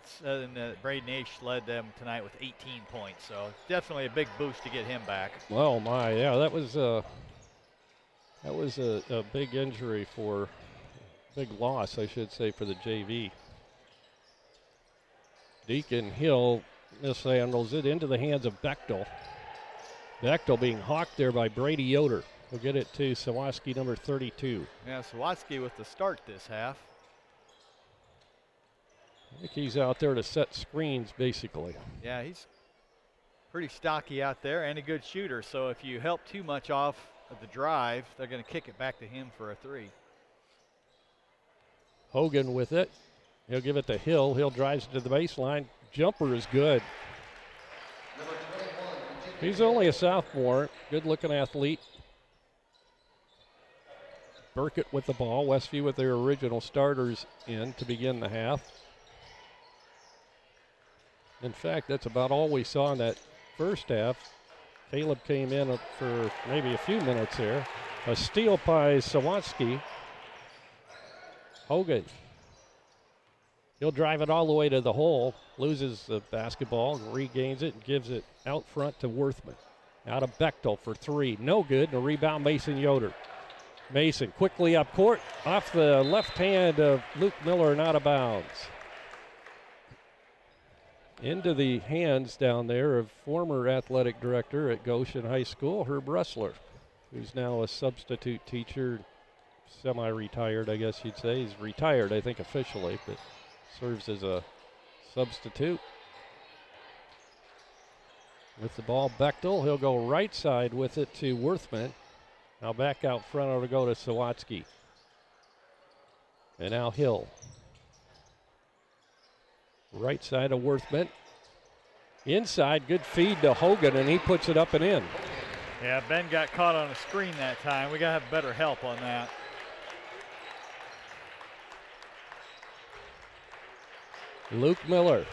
Aish led them tonight with 18 points, so definitely a big boost to get him back. Well, my, yeah, that was a big injury big loss, I should say, for the JV. Deacon Hill mishandles it into the hands of Bechtel. Bechtel being hawked there by Brady Yoder. We'll get it to Sawatsky, number 32. Yeah, Sawatsky with the start this half. I think he's out there to set screens, basically. Yeah, he's pretty stocky out there and a good shooter. So if you help too much off of the drive, they're going to kick it back to him for a 3. Hogan with it. He'll give it to Hill. Hill drives it to the baseline. Jumper is good. He's only a sophomore. Good-looking athlete. Burkett with the ball. Westview with their original starters in to begin the half. In fact, that's about all we saw in that first half. Caleb came in for maybe a few minutes there. A steal by Sawatsky. Hogan. He'll drive it all the way to the hole, loses the basketball, regains it, and gives it out front to Worthman. Out of Bechtel for 3. No good. And a rebound, Mason Yoder. Mason quickly up court, off the left hand of Luke Miller and out of bounds. Into the hands down there of former athletic director at Goshen High School, Herb Ressler, who's now a substitute teacher, semi-retired, I guess you'd say. He's retired, I think, officially, but serves as a substitute. With the ball, Bechtel. He'll go right side with it to Worthman. Now back out front, it'll go to Sawatsky. And now Hill. Right side of Worthman. Inside, good feed to Hogan, and he puts it up and in. Yeah, Ben got caught on a screen that time. We got to have better help on that. Luke Miller.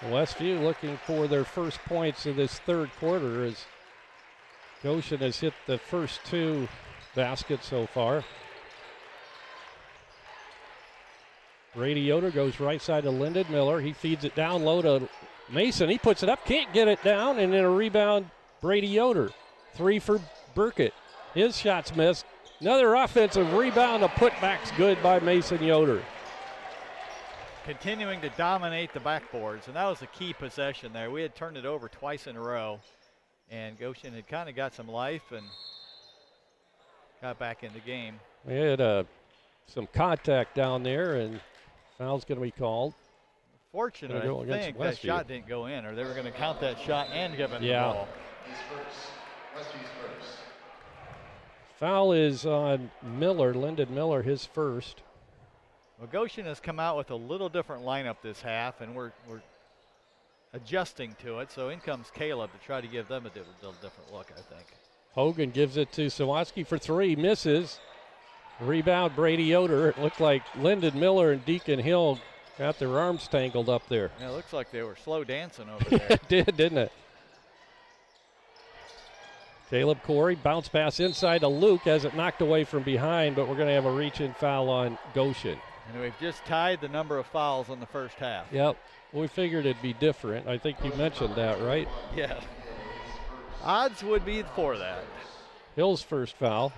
Westview looking for their first points of this third quarter as Goshen has hit the first 2 baskets so far. Brady Yoder goes right side to Lyndon Miller. He feeds it down low to Mason. He puts it up, can't get it down, and then a rebound, Brady Yoder. 3 for Burkett. His shot's missed. Another offensive rebound. A putback's good by Mason Yoder. Continuing to dominate the backboards, and that was a key possession there. We had turned it over twice in a row, and Goshen had kind of got some life and got back in the game. We had some contact down there, and foul's going to be called. Fortunate, I think that shot didn't go in, or they were going to count that shot and give it the ball. Foul is on Miller, Lyndon Miller, his first. Well, Goshen has come out with a little different lineup this half, and we're adjusting to it. So in comes Caleb to try to give them a little different look, I think. Hogan gives it to Sawatsky for 3, misses. Rebound, Brady Yoder. It looked like Lyndon Miller and Deacon Hill got their arms tangled up there. Yeah, it looks like they were slow dancing over there. It did, didn't it? Caleb Corey, bounce pass inside to Luke, has it knocked away from behind, but we're going to have a reach-in foul on Goshen. And we've just tied the number of fouls in the first half. Yep, we figured it'd be different. I think you mentioned that, right? Yeah. Odds would be for that. Hill's first foul.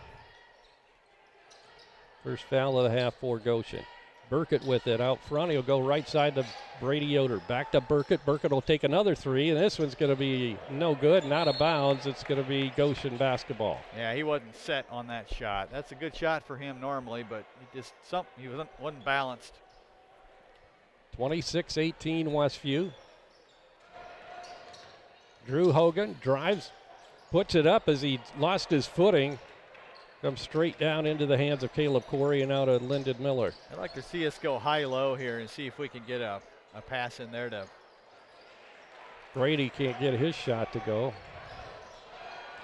First foul of the half for Goshen. Burkett with it out front. He'll go right side to Brady Yoder. Back to Burkett. Burkett will take another 3, and this one's going to be no good and out of bounds. It's going to be Goshen basketball. Yeah, he wasn't set on that shot. That's a good shot for him normally, but he wasn't balanced. 26-18 Westview. Drew Hogan drives, puts it up as he lost his footing. Comes straight down into the hands of Caleb Corey and out of Lyndon Miller. I'd like to see us go high-low here and see if we can get a pass in there to. Brady can't get his shot to go.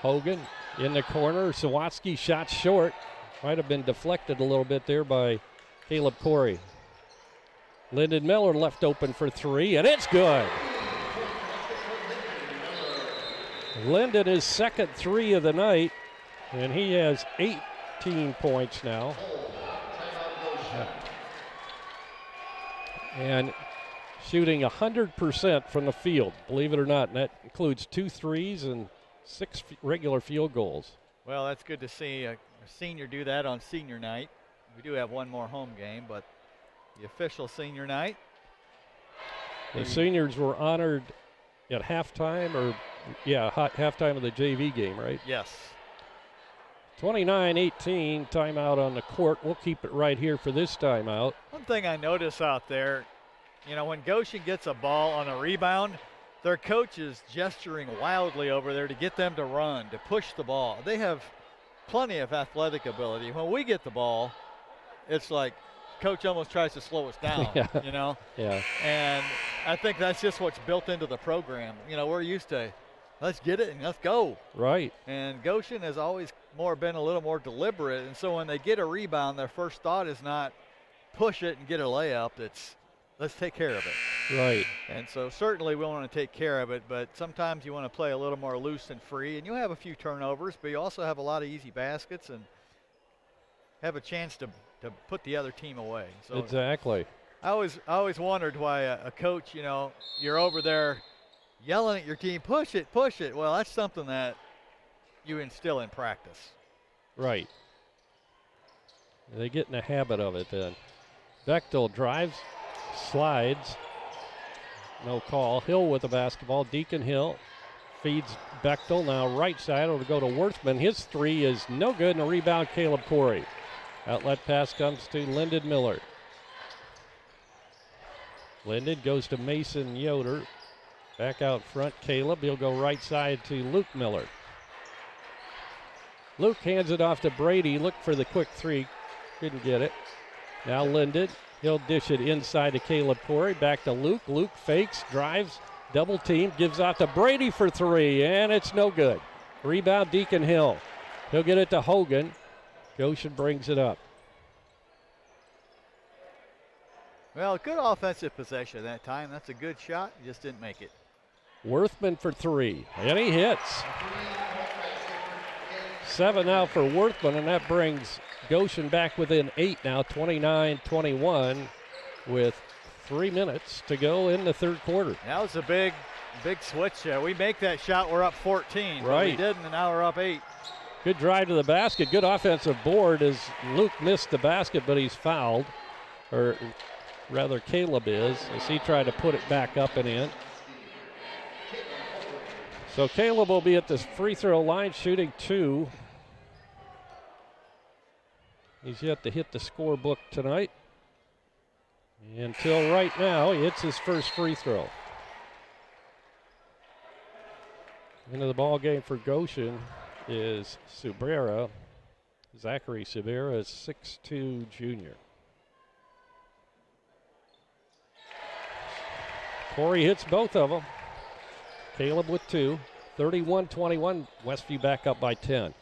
Hogan in the corner. Sawatsky shot short. Might have been deflected a little bit there by Caleb Corey. Lyndon Miller left open for 3, and it's good. Lyndon is second 3 of the night. And he has 18 points now. And shooting 100% from the field, believe it or not. And that includes 2 threes and 6 regular field goals. Well, that's good to see a senior do that on senior night. We do have one more home game, but the official senior night. The seniors were honored at halftime, halftime of the JV game, right? Yes. 29-18, timeout on the court. We'll keep it right here for this timeout. One thing I notice out there, when Goshen gets a ball on a rebound, their coach is gesturing wildly over there to get them to run, to push the ball. They have plenty of athletic ability. When we get the ball, it's like coach almost tries to slow us down, Yeah. And I think that's just what's built into the program. We're used to, let's get it and let's go. Right. And Goshen has always been a little more deliberate. And so when they get a rebound, their first thought is not push it and get a layup. It's let's take care of it. Right. And so certainly we want to take care of it, but sometimes you want to play a little more loose and free. And you have a few turnovers, but you also have a lot of easy baskets and have a chance to put the other team away. So exactly. I always wondered why a coach, you're over there yelling at your team, push it. Well, that's something that you instill in practice. Right. They get in the habit of it then. Bechtel drives, slides, no call. Hill with the basketball. Deacon Hill feeds Bechtel. Now right side, it'll go to Worthman. His three is no good, and a rebound, Caleb Corey. Outlet pass comes to Lyndon Miller. Lyndon goes to Mason Yoder. Back out front, Caleb. He'll go right side to Luke Miller. Luke hands it off to Brady. Look for the quick three. Couldn't get it. Now Lyndon. He'll dish it inside to Caleb Corey. Back to Luke. Luke fakes, drives, double team, gives out to Brady for three, and it's no good. Rebound, Deacon Hill. He'll get it to Hogan. Goshen brings it up. Well, good offensive possession that time. That's a good shot. You just didn't make it. Worthman for three, and he hits. 7 now for Worthman, and that brings Goshen back within 8 now, 29-21, with 3 minutes to go in the third quarter. That was a big switch. We make that shot, we're up 14. Right. We didn't, and now we're up 8. Good drive to the basket. Good offensive board as Luke missed the basket, but he's fouled. Or rather, Caleb is, as he tried to put it back up and in. So Caleb will be at this free throw line shooting 2. He's yet to hit the scorebook tonight. Until right now, he hits his first free throw. Into the ball game for Goshen is Subera. Zachary Subera is 6'2" junior. Corey hits both of them. Caleb with 2. 31-21, Westview back up by 10.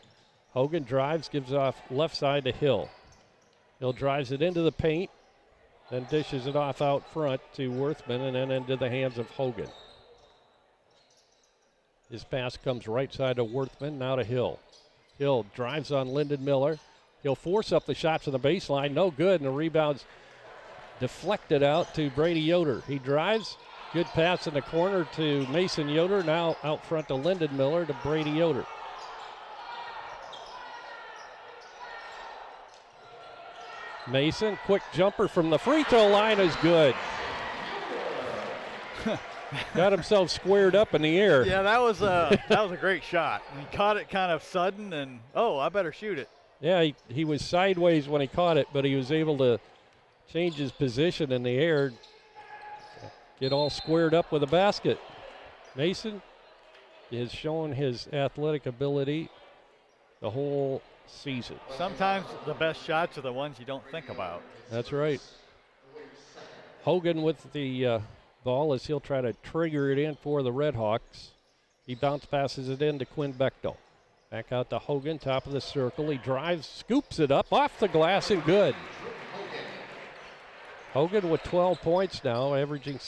Hogan drives, gives off left side to Hill. Hill drives it into the paint, then dishes it off out front to Worthman and then into the hands of Hogan. His pass comes right side to Worthman, now to Hill. Hill drives on Lyndon Miller. He'll force up the shots on the baseline, no good, and the rebound's deflected out to Brady Yoder. He drives, good pass in the corner to Mason Yoder, now out front to Lyndon Miller to Brady Yoder. Mason, quick jumper from the free throw line is good. Got himself squared up in the air. Yeah, that was a great shot. He caught it kind of sudden, and I better shoot it. Yeah, he was sideways when he caught it, but he was able to change his position in the air, get all squared up with a basket. Mason is showing his athletic ability the whole season. Sometimes the best shots are the ones you don't think about. That's right. Hogan with the ball as he'll try to trigger it in for the Redhawks. He bounce passes it in to Quinn Bechtel. Back out to Hogan, top of the circle. He drives, scoops it up off the glass and good. Hogan with 12 points now, averaging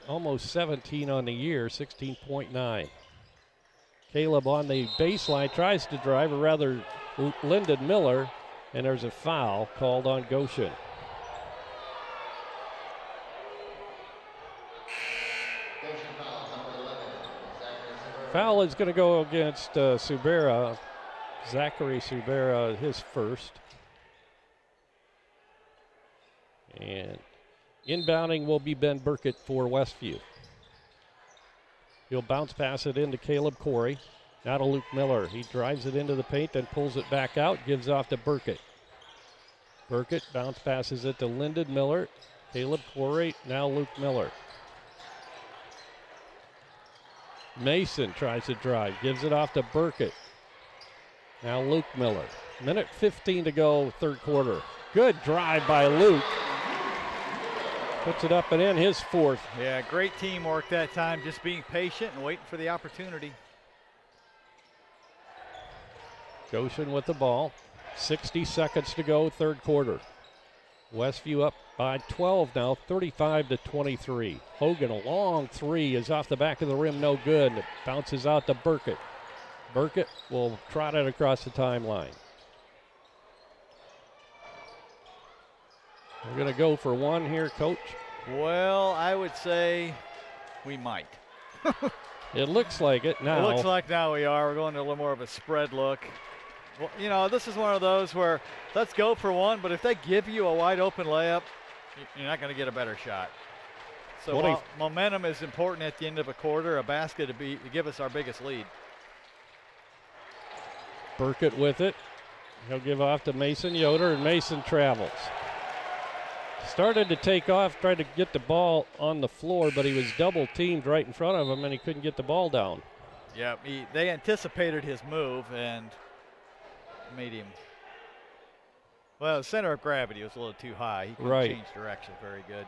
almost 17 on the year, 16.9. Caleb on the baseline tries to drive, or rather Lyndon Miller, and there's a foul called on Goshen. Foul is going to go against Subera. Zachary Subera, his first. And inbounding will be Ben Burkett for Westview. He'll bounce pass it into Caleb Corey. Now to Luke Miller. He drives it into the paint, then pulls it back out, gives off to Burkett. Burkett bounce passes it to Lyndon Miller. Caleb Corey, now Luke Miller. Mason tries to drive, gives it off to Burkett. Now Luke Miller. Minute 15 to go, third quarter. Good drive by Luke. Puts it up and in, his fourth. Yeah, great teamwork that time, just being patient and waiting for the opportunity. Goshen with the ball. 60 seconds to go, third quarter. Westview up by 12 now, 35-23. Hogan, a long three, is off the back of the rim, no good. It bounces out to Burkett. Burkett will trot it across the timeline. We're going to go for one here, Coach. Well, I would say we might. It looks like it now. It looks like now we are. We're going to a little more of a spread look. Well, you know, this is one of those where let's go for one, but if they give you a wide open layup, you're not going to get a better shot. So while momentum is important at the end of a quarter, a basket to give us our biggest lead. Burkett with it. He'll give off to Mason Yoder, and Mason travels. Started to take off, tried to get the ball on the floor, but he was double teamed right in front of him, and he couldn't get the ball down. Yeah, they anticipated his move and made him. Well, the center of gravity was a little too high. He couldn't change direction. Very good.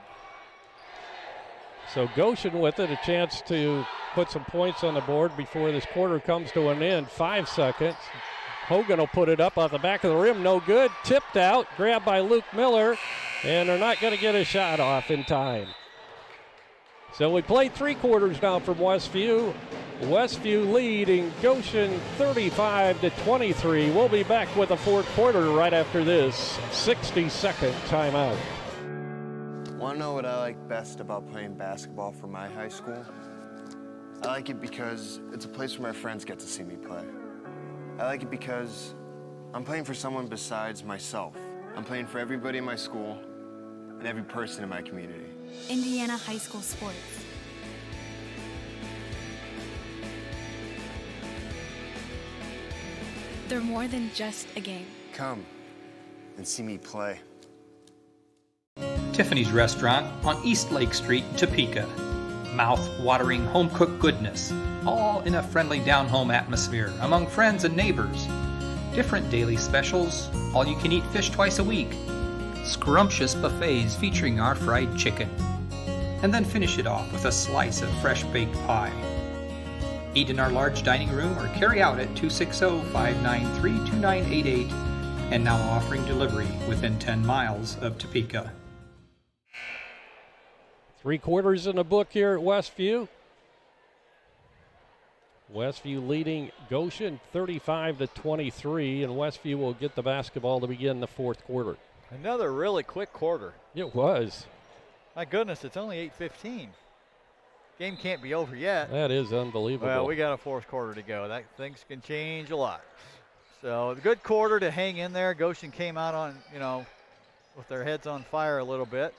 So Goshen with it, a chance to put some points on the board before this quarter comes to an end. 5 seconds. Hogan will put it up off the back of the rim, no good. Tipped out, grabbed by Luke Miller, and they're not going to get a shot off in time. So we played 3 quarters now from Westview. Westview leading Goshen 35-23. We'll be back with the fourth quarter right after this 60-second timeout. Want to know what I like best about playing basketball for my high school? I like it because it's a place where my friends get to see me play. I like it because I'm playing for someone besides myself. I'm playing for everybody in my school and every person in my community. Indiana high school sports. They're more than just a game. Come and see me play. Tiffany's Restaurant on East Lake Street, Topeka. Mouth-watering home-cooked goodness, all in a friendly down-home atmosphere among friends and neighbors. Different daily specials, all-you-can-eat fish twice a week, scrumptious buffets featuring our fried chicken, and then finish it off with a slice of fresh-baked pie. Eat in our large dining room or carry out at 260-593-2988, and now offering delivery within 10 miles of Topeka. 3 quarters in the book here at Westview. Westview leading Goshen 35-23, and Westview will get the basketball to begin the fourth quarter. Another really quick quarter. It was. My goodness, it's only 8:15. Game can't be over yet. That is unbelievable. Well, we got a fourth quarter to go. Things can change a lot. So a good quarter to hang in there. Goshen came out on, with their heads on fire a little bit.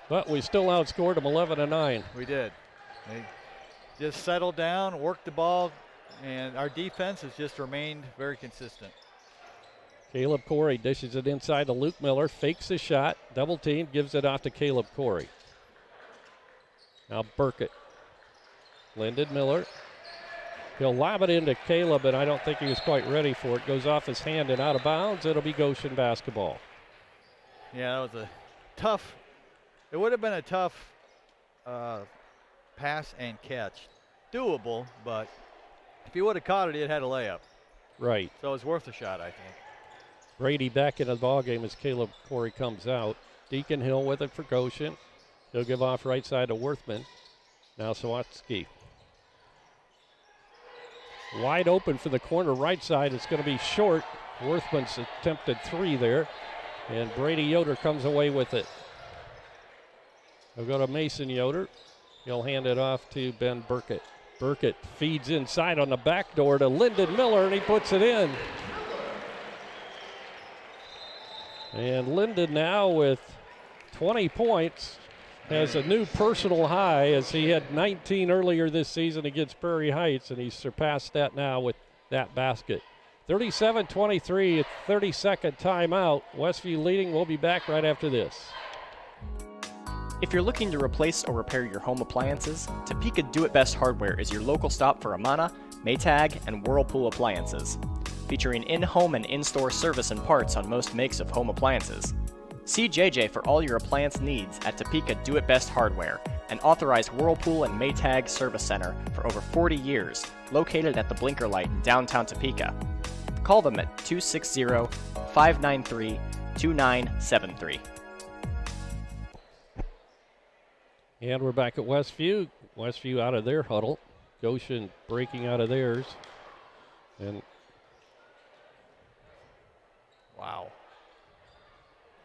But we still outscored them 11-9. We did. They just settled down, worked the ball, and our defense has just remained very consistent. Caleb Corey dishes it inside to Luke Miller, fakes the shot, double team, gives it off to Caleb Corey. Now Burkett. Lyndon Miller. He'll lob it into Caleb, and I don't think he was quite ready for it. Goes off his hand and out of bounds. It'll be Goshen basketball. Yeah, that was a tough. It would have been a tough pass and catch. Doable, but if he would have caught it, he'd had a layup. Right. So it was worth a shot, I think. Brady back in the ballgame as Caleb Corey comes out. Deacon Hill with it for Goshen. He'll give off right side to Worthman. Now Sawatsky. Wide open for the corner right side. It's going to be short. Worthman's attempted 3 there. And Brady Yoder comes away with it. We'll go to Mason Yoder. He'll hand it off to Ben Burkett. Burkett feeds inside on the back door to Lyndon Miller, and he puts it in. And Lyndon now with 20 points. has a new personal high as he had 19 earlier this season against Prairie Heights, and he's surpassed that now with that basket. 37-23, 30-second timeout. Westview leading. We'll be back right after this. If you're looking to replace or repair your home appliances, Topeka Do It Best Hardware is your local stop for Amana, Maytag, and Whirlpool appliances. Featuring in-home and in-store service and parts on most makes of home appliances. See JJ for all your appliance needs at Topeka Do It Best Hardware, an authorized Whirlpool and Maytag service center for over 40 years, located at the Blinker Light in downtown Topeka. Call them at 260-593-2973. And we're back at Westview. Westview out of their huddle. Goshen breaking out of theirs. And wow.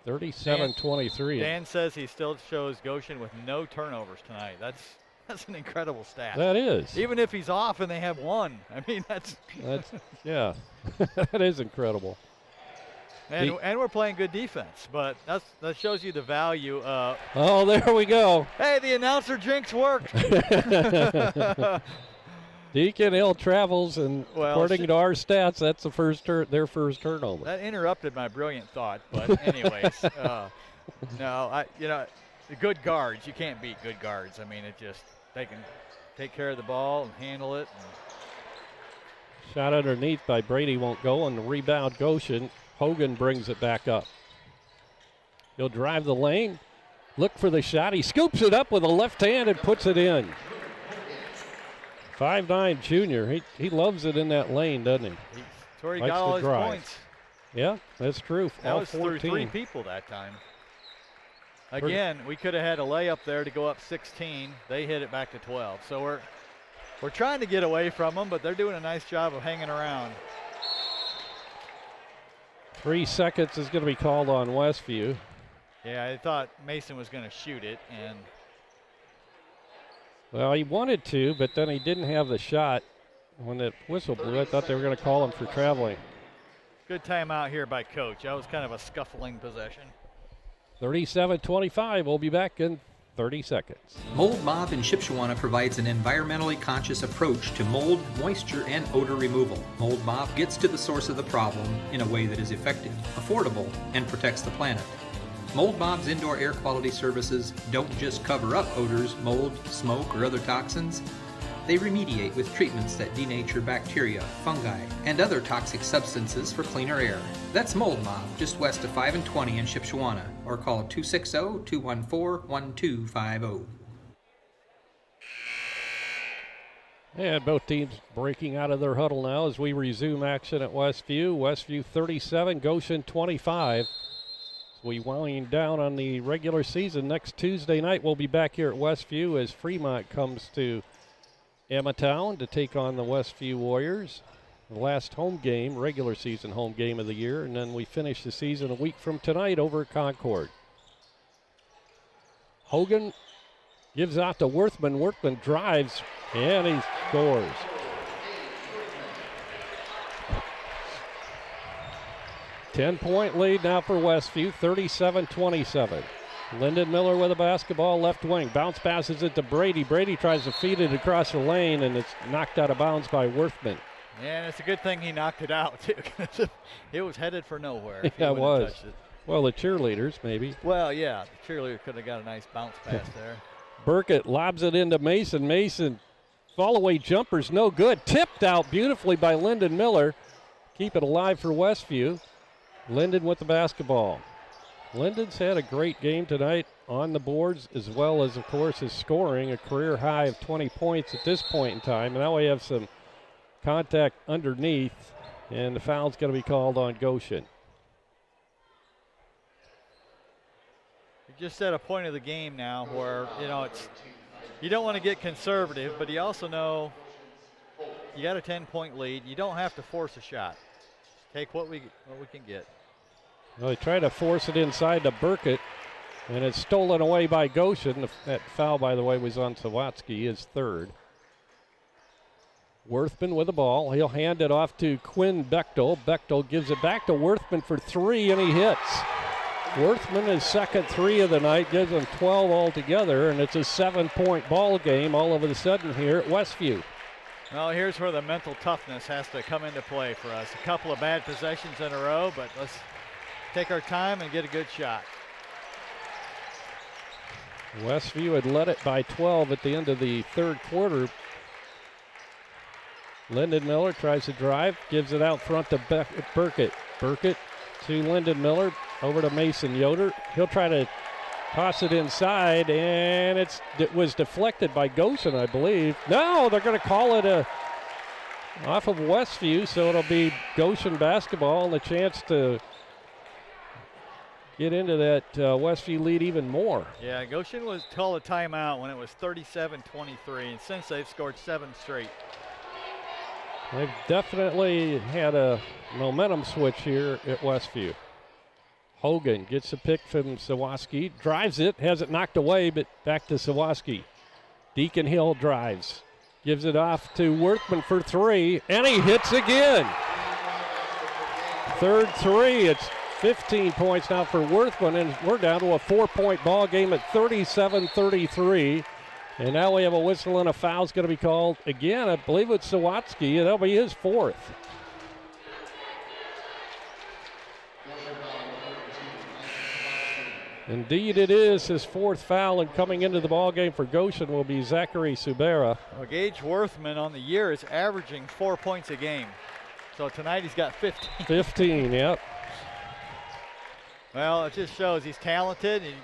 37-23. Dan says he still shows Goshen with no turnovers tonight. That's an incredible stat. That is. Even if he's off and they have one. I mean, that's yeah. That is incredible. And we're playing good defense, but that shows you the value of. Oh, there we go. Hey, the announcer jinx worked. Deacon Hill travels, and according to our stats, that's their first turnover. That interrupted my brilliant thought, but anyways, no, the good guards, you can't beat good guards. I mean, they can take care of the ball and handle it. Shot underneath by Brady won't go, and the rebound Goshen. Hogan brings it back up. He'll drive the lane, look for the shot. He scoops it up with a left hand and puts it in. 5'9" junior. He loves it in that lane, doesn't he? That's where he got all his points. Yeah, that's true. That all was 14. through 3 people that time. Again, we could have had a layup there to go up 16. They hit it back to 12. So we're trying to get away from them, but they're doing a nice job of hanging around. 3 seconds is going to be called on Westview. Yeah, I thought Mason was going to shoot it, and well, he wanted to, but then he didn't have the shot. When the whistle blew, I thought they were going to call him for traveling. Good timeout here by Coach. That was kind of a scuffling possession. 37-25. We'll be back in 30 seconds. Mold Mob in Shipshewana provides an environmentally conscious approach to mold, moisture, and odor removal. Mold Mob gets to the source of the problem in a way that is effective, affordable, and protects the planet. Mold Mob's indoor air quality services don't just cover up odors, mold, smoke, or other toxins. They remediate with treatments that denature bacteria, fungi, and other toxic substances for cleaner air. That's Mold Mob, just west of 5 and 20 in Shipshewana, or call 260-214-1250. And both teams breaking out of their huddle now as we resume action at Westview. Westview 37, Goshen 25. We wind down on the regular season. Next Tuesday night, we'll be back here at Westview as Fremont comes to Emmetown to take on the Westview Warriors. The last home game, regular season home game of the year, and then we finish the season a week from tonight over at Concord. Hogan gives out to Worthman. Worthman drives, and he scores. Ten-point lead now for Westview, 37-27. Lyndon Miller with a basketball, left wing. Bounce passes it to Brady. Brady tries to feed it across the lane, and it's knocked out of bounds by Worthman. Yeah, and it's a good thing he knocked it out, too. It was headed for nowhere. Yeah, it was. Well, the cheerleaders, maybe. Well, yeah, the cheerleader could have got a nice bounce pass there. Burkett lobs it into Mason. Mason, fall-away jumper's no good. Tipped out beautifully by Lyndon Miller. Keep it alive for Westview. Lyndon with the basketball. Lyndon's had a great game tonight on the boards, as well as, of course, his scoring, a career high of 20 points at this point in time. And now we have some contact underneath, and the foul's going to be called on Goshen. You just at a point of the game now where, you don't want to get conservative, but you also know you got a 10-point lead. You don't have to force a shot. Take what we can get. Well, they try to force it inside to Burkett, and it's stolen away by Goshen. That foul, by the way, was on Sawatsky, his third. Worthman with the ball. He'll hand it off to Quinn Bechtel. Bechtel gives it back to Worthman for three, and he hits. Worthman, his second 3 of the night, gives him 12 altogether, and it's a 7-point ball game all of a sudden here at Westview. Well, here's where the mental toughness has to come into play for us. A couple of bad possessions in a row, but let's take our time and get a good shot. Westview had led it by 12 at the end of the third quarter. Lyndon Miller tries to drive, gives it out front to Burkett. Burkett to Lyndon Miller, over to Mason Yoder. He'll try to toss it inside, and it was deflected by Goshen, I believe. No, they're going to call it off of Westview, so it'll be Goshen basketball and a chance to get into that Westview lead even more. Yeah, Goshen was called a timeout when it was 37-23, and since they've scored 7 straight. They've definitely had a momentum switch here at Westview. Hogan gets a pick from Sawaski, drives it, has it knocked away, but back to Sawaski. Deacon Hill drives, gives it off to Worthman for 3, and he hits again. Third 3, it's 15 points now for Worthman, and we're down to a 4-point ball game at 37-33. And now we have a whistle and a foul's going to be called again. I believe it's Sawatsky, and that'll be his 4th. Indeed it is his 4th foul, and coming into the ball game for Goshen will be Zachary Subera. Well, Gage Worthman on the year is averaging 4 points a game. So tonight he's got 15. 15, yep. Well, it just shows he's talented. And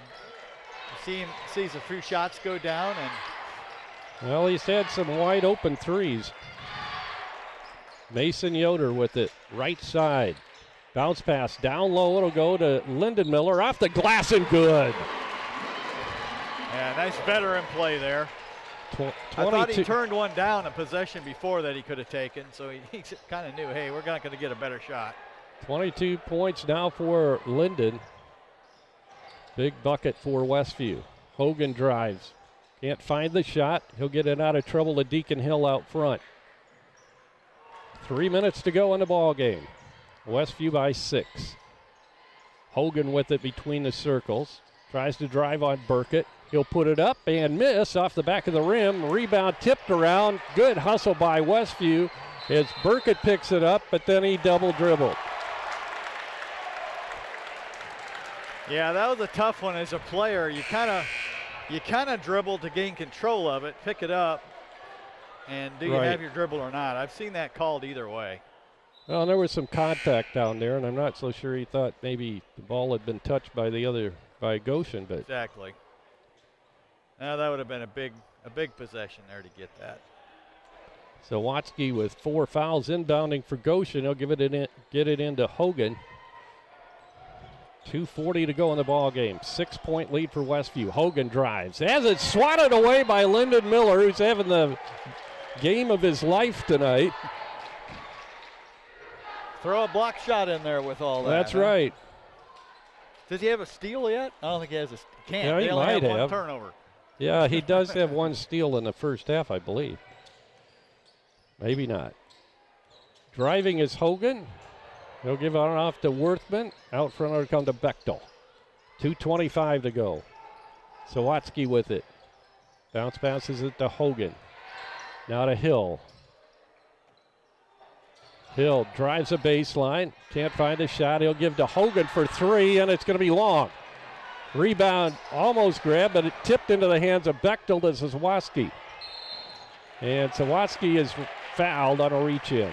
sees a few shots go down, and well, he's had some wide open threes. Mason Yoder with it, right side. Bounce pass down low, it'll go to Lyndon Miller, off the glass and good. Yeah, nice veteran play there. I thought he turned one down a possession before that he could have taken, so he kind of knew, hey, we're not going to get a better shot. 22 points now for Lyndon. Big bucket for Westview. Hogan drives. Can't find the shot. He'll get it out of trouble to Deacon Hill out front. 3 minutes to go in the ball game. Westview by 6. Hogan with it between the circles. Tries to drive on Burkett. He'll put it up and miss off the back of the rim. Rebound tipped around. Good hustle by Westview as Burkett picks it up, but then he double dribbled. Yeah, that was a tough one as a player. You kind of dribble to gain control of it, pick it up, and do you have your dribble or not? I've seen that called either way. Well, there was some contact down there, and I'm not so sure he thought maybe the ball had been touched by Goshen, but exactly. Now that would have been a big possession there to get that. So Watsky with 4 fouls inbounding for Goshen. He'll get it into Hogan. 2:40 to go in the ball game. 6-point lead for Westview. Hogan drives. Has it swatted away by Lyndon Miller, who's having the game of his life tonight. Throw a block shot in there with all that. That's right. Does he have a steal yet? I don't think he has a can't. Yeah, he might have one turnover. Yeah, he does have 1 steal in the first half, I believe. Maybe not. Driving is Hogan. He'll give it off to Worthman. Out front will come to Bechtel. 2:25 to go. Sawatsky with it. Bounce passes it to Hogan. Now to Hill. Hill drives a baseline. Can't find a shot. He'll give to Hogan for 3, and it's going to be long. Rebound almost grabbed, but it tipped into the hands of Bechtel to Sawatsky. And Sawatsky is fouled on a reach-in.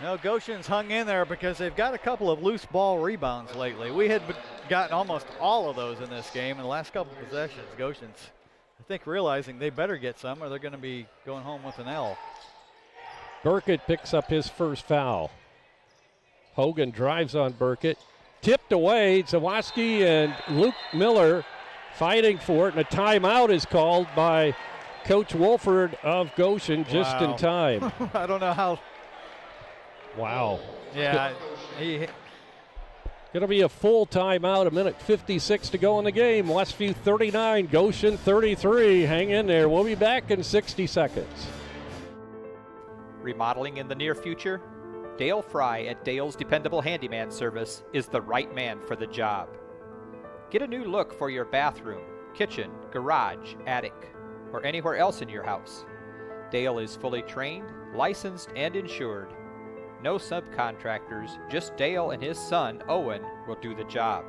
Now Goshen's hung in there because they've got a couple of loose ball rebounds lately. We had gotten almost all of those in this game in the last couple of possessions. Goshen's, I think, realizing they better get some or they're going to be going home with an L. Burkett picks up his first foul. Hogan drives on Burkett. Tipped away. Sawatsky and Luke Miller fighting for it, and a timeout is called by Coach Wolford of Goshen just in time. I don't know how. Wow. Yeah. Going to be a full timeout, 1:56 to go in the game. Westview 39, Goshen 33. Hang in there. We'll be back in 60 seconds. Remodeling in the near future? Dale Fry at Dale's Dependable Handyman Service is the right man for the job. Get a new look for your bathroom, kitchen, garage, attic, or anywhere else in your house. Dale is fully trained, licensed, and insured. No subcontractors, just Dale and his son, Owen, will do the job.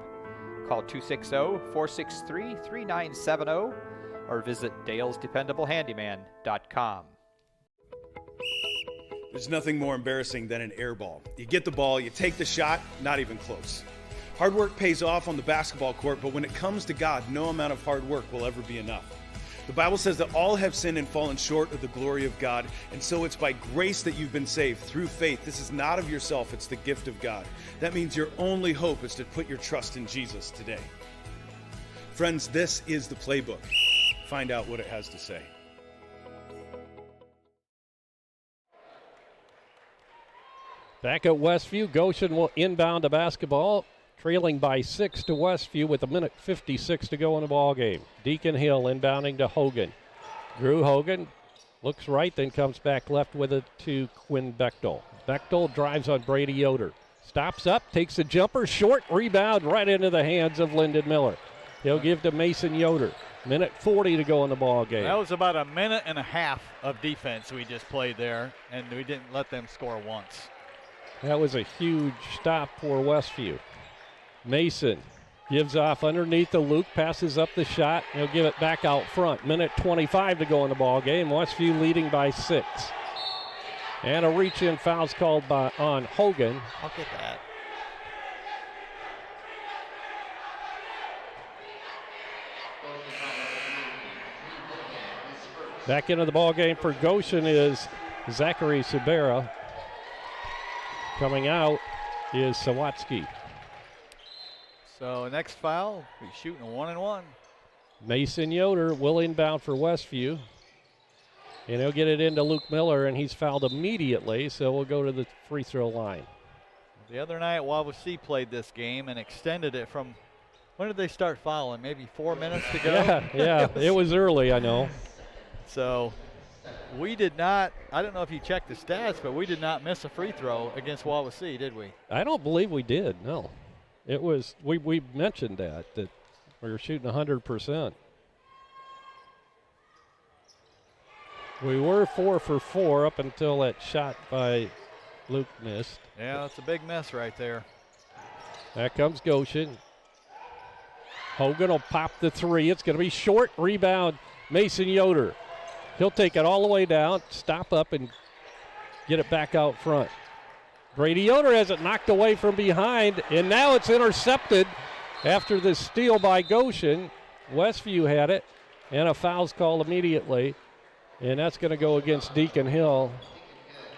Call 260-463-3970 or visit dalesdependablehandyman.com. There's nothing more embarrassing than an air ball. You get the ball, you take the shot, not even close. Hard work pays off on the basketball court, but when it comes to God, no amount of hard work will ever be enough. The Bible says that all have sinned and fallen short of the glory of God, and so it's by grace that you've been saved through faith. This is not of yourself, it's the gift of God. That means your only hope is to put your trust in Jesus today. Friends, this is the playbook. Find out what it has to say. Back at Westview, Goshen will inbound the basketball, trailing by 6 to Westview with 1:56 to go in the ball game. Deacon Hill inbounding to Hogan. Drew Hogan looks right, then comes back left with it to Quinn Bechtel. Bechtel drives on Brady Yoder. Stops up, takes a jumper, short rebound right into the hands of Lyndon Miller. He'll give to Mason Yoder. 1:40 to go in the ball game. That was about a minute and a half of defense we just played there, and we didn't let them score once. That was a huge stop for Westview. Mason gives off underneath the Luke, passes up the shot. He'll give it back out front. 1:25 to go in the ball game. Westview leading by 6. And a reach-in foul's called on Hogan. I'll get that. Back into the ball game for Goshen is Zachary Sabera. Coming out is Sawatsky. So next foul, he's shooting a 1-and-1. Mason Yoder will inbound for Westview. And he'll get it into Luke Miller, and he's fouled immediately, so we'll go to the free throw line. The other night, Wawasee played this game and extended it from, when did they start fouling? Maybe 4 minutes to go? Yeah, it was early, I know. So we did not, I don't know if you checked the stats, but we did not miss a free throw against Wawasee, did we? I don't believe we did, no. It was, we mentioned that we were shooting 100%. We were 4 for 4 up until that shot by Luke missed. Yeah, that's a big mess right there. Back comes Goshen. Hogan will pop the three. It's going to be short. Rebound, Mason Yoder. He'll take it all the way down, stop up, and get it back out front. Brady Yoder has it knocked away from behind, and now it's intercepted after the steal by Goshen. Westview had it, and a foul's called immediately, and that's going to go against Deacon Hill.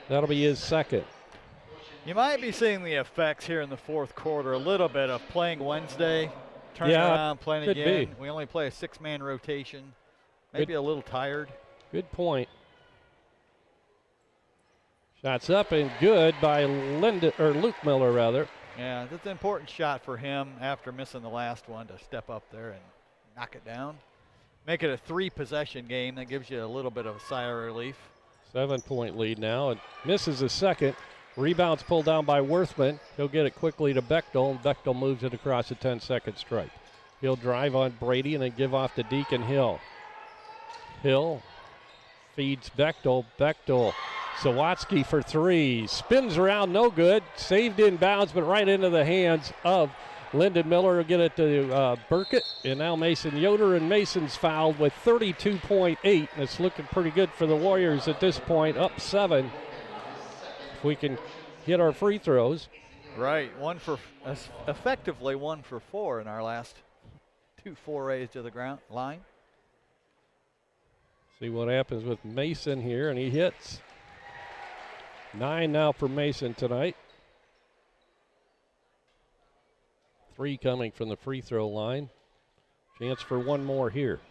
That'll be his second. You might be seeing the effects here in the fourth quarter, a little bit of playing Wednesday, turning around, playing again. We only play a 6-man rotation. Maybe a little tired. Good point. Shots up and good by Luke Miller, rather. Yeah, that's an important shot for him after missing the last one to step up there and knock it down. Make it a 3-possession game. That gives you a little bit of a sigh of relief. 7-point lead now, and misses a second. Rebounds pulled down by Worthman. He'll get it quickly to Bechtel, and Bechtel moves it across the 10-second stripe. He'll drive on Brady and then give off to Deacon Hill. Hill feeds Bechtel. Bechtel, Sawatsky for 3. Spins around, no good. Saved in bounds, but right into the hands of Lyndon Miller. Will get it to Burkett, and now Mason Yoder, and Mason's fouled with 32.8, and it's looking pretty good for the Warriors at this point, up 7. If we can hit our free throws. Right, effectively 1 for 4 in our last 2 forays to the ground line. See what happens with Mason here, and he hits. 9 now for Mason tonight. 3 coming from the free throw line. Chance for 1 more here.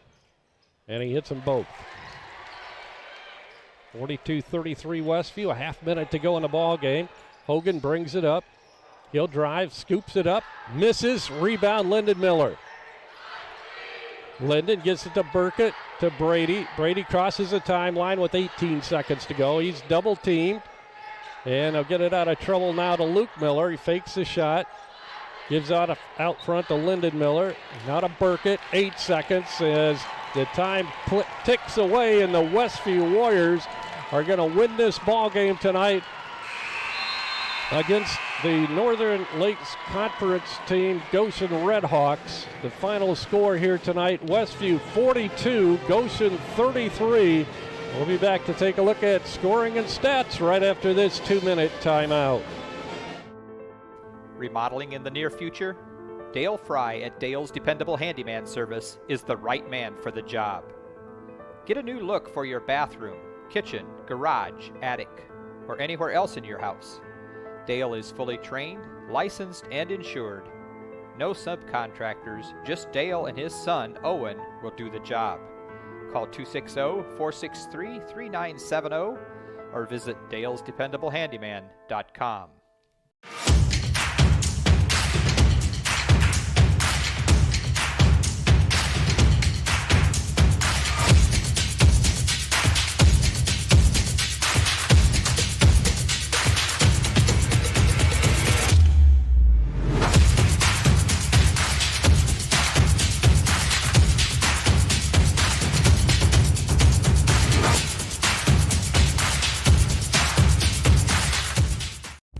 And he hits them both. 42-33 Westview, a half minute to go in the ball game. Hogan brings it up. He'll drive, scoops it up, misses, rebound Lyndon Miller. Lyndon gets it to Burkett, to Brady. Brady crosses the timeline with 18 seconds to go. He's double teamed. And they'll get it out of trouble now to Luke Miller. He fakes the shot. Gives out front to Lyndon Miller. Now to Burkett. 8 seconds as the time ticks away, and the Westview Warriors are going to win this ball game tonight against the Northern Lakes Conference team, Goshen Redhawks. The final score here tonight, Westview 42, Goshen 33. We'll be back to take a look at scoring and stats right after this 2-minute timeout. Remodeling in the near future? Dale Fry at Dale's Dependable Handyman Service is the right man for the job. Get a new look for your bathroom, kitchen, garage, attic, or anywhere else in your house. Dale is fully trained, licensed, and insured. No subcontractors, just Dale and his son, Owen, will do the job. Call 260-463-3970 or visit dalesdependablehandyman.com.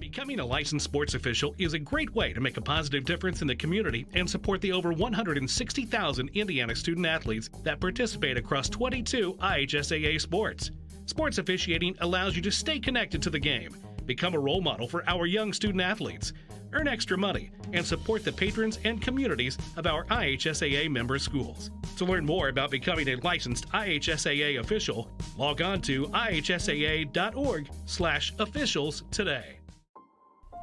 Becoming a licensed sports official is a great way to make a positive difference in the community and support the over 160,000 Indiana student athletes that participate across 22 IHSAA sports. Sports officiating allows you to stay connected to the game, become a role model for our young student athletes, earn extra money, and support the patrons and communities of our IHSAA member schools. To learn more about becoming a licensed IHSAA official, log on to ihsaa.org/officials today.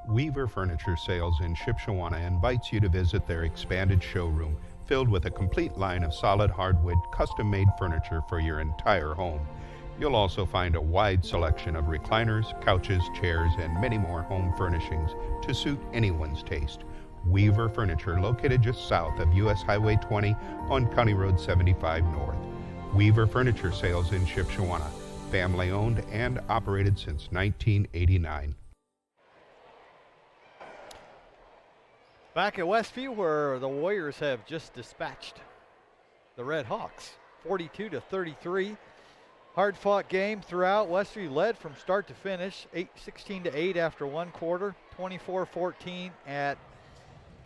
Weaver Furniture Sales in Shipshewana invites you to visit their expanded showroom filled with a complete line of solid hardwood custom-made furniture for your entire home. You'll also find a wide selection of recliners, couches, chairs, and many more home furnishings to suit anyone's taste. Weaver Furniture, located just south of US Highway 20 on County Road 75 North. Weaver Furniture Sales in Shipshewana, family-owned and operated since 1989. Back at Westview, where the Warriors have just dispatched the Red Hawks, 42-33. Hard-fought game throughout. Westview led from start to finish, 16-8 after one quarter, 24-14 at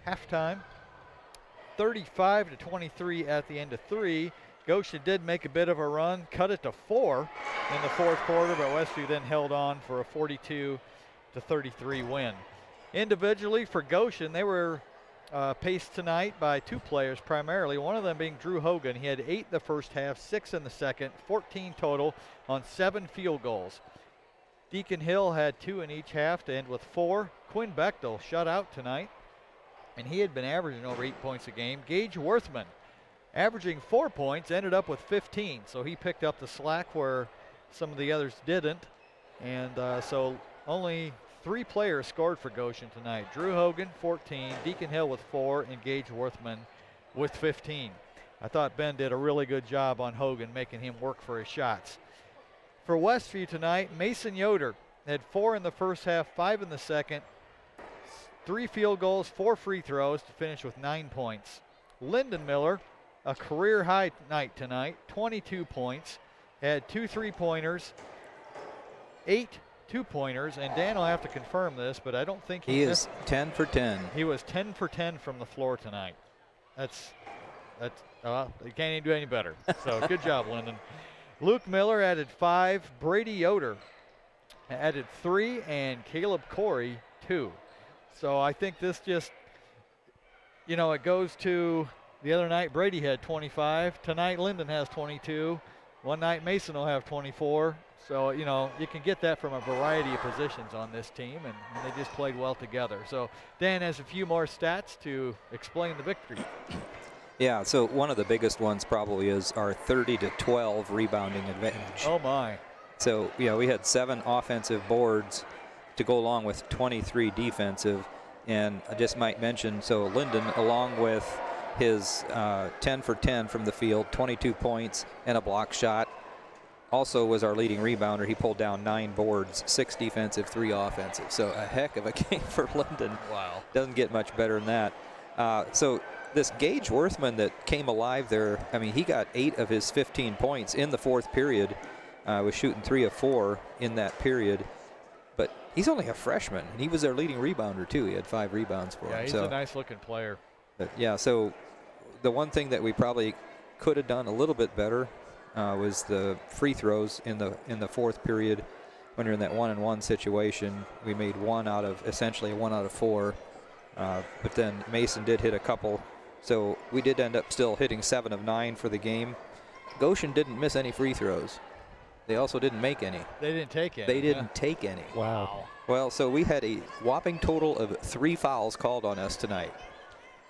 halftime, 35-23 at the end of three. Goshen did make a bit of a run, cut it to 4 in the fourth quarter, but Westview then held on for a 42-33 win. Individually for Goshen, they were paced tonight by 2 players primarily, one of them being Drew Hogan. He had 8 the first half, 6 in the second, 14 total on 7 field goals. Deacon Hill had 2 in each half to end with 4. Quinn Bechtel shut out tonight, and he had been averaging over 8 points a game. Gage Worthman, averaging 4 points, ended up with 15, so he picked up the slack where some of the others didn't, and so only 3 players scored for Goshen tonight. Drew Hogan, 14, Deacon Hill with 4, and Gage Worthman with 15. I thought Ben did a really good job on Hogan, making him work for his shots. For Westview tonight, Mason Yoder had 4 in the first half, 5 in the second, 3 field goals, 4 free throws to finish with 9 points. Lyndon Miller, a career high night tonight, 22 points, had 2 3-pointers, 8 2-pointers, and Dan will have to confirm this, but I don't think he is 10 for 10. He was 10 for 10 from the floor tonight. That's you can't even do any better. So good job, Lyndon. Luke Miller added 5. Brady Yoder added 3, and Caleb Corey 2. So I think this just, it goes to the other night. Brady had 25. Tonight Lyndon has 22. One night Mason will have 24. So, you can get that from a variety of positions on this team, and they just played well together. So, Dan has a few more stats to explain the victory. Yeah, so one of the biggest ones probably is our 30-12 rebounding advantage. Oh, my. So, we had 7 offensive boards to go along with 23 defensive. And I just might mention, so Lyndon, along with his 10 for 10 from the field, 22 points and a block shot, also was our leading rebounder. He pulled down 9 boards, 6 defensive, 3 offensive. So a heck of a game for Linden. Wow. Doesn't get much better than that. So this Gage Worthman that came alive there, I mean, he got 8 of his 15 points in the 4th period. Was shooting 3 of 4 in that period. But he's only a freshman, and he was their leading rebounder, too. He had 5 rebounds for him. Yeah, he's a nice-looking player. But yeah, so the one thing that we probably could have done a little bit better was the free throws in the 4th period. When you're in that 1-on-1 situation, we made essentially 1 out of 4. But then Mason did hit a couple, so we did end up still hitting 7 of 9 for the game. Goshen didn't miss any free throws. They also didn't make any. They didn't take any. They didn't take any. Wow. Well, so we had a whopping total of 3 fouls called on us tonight.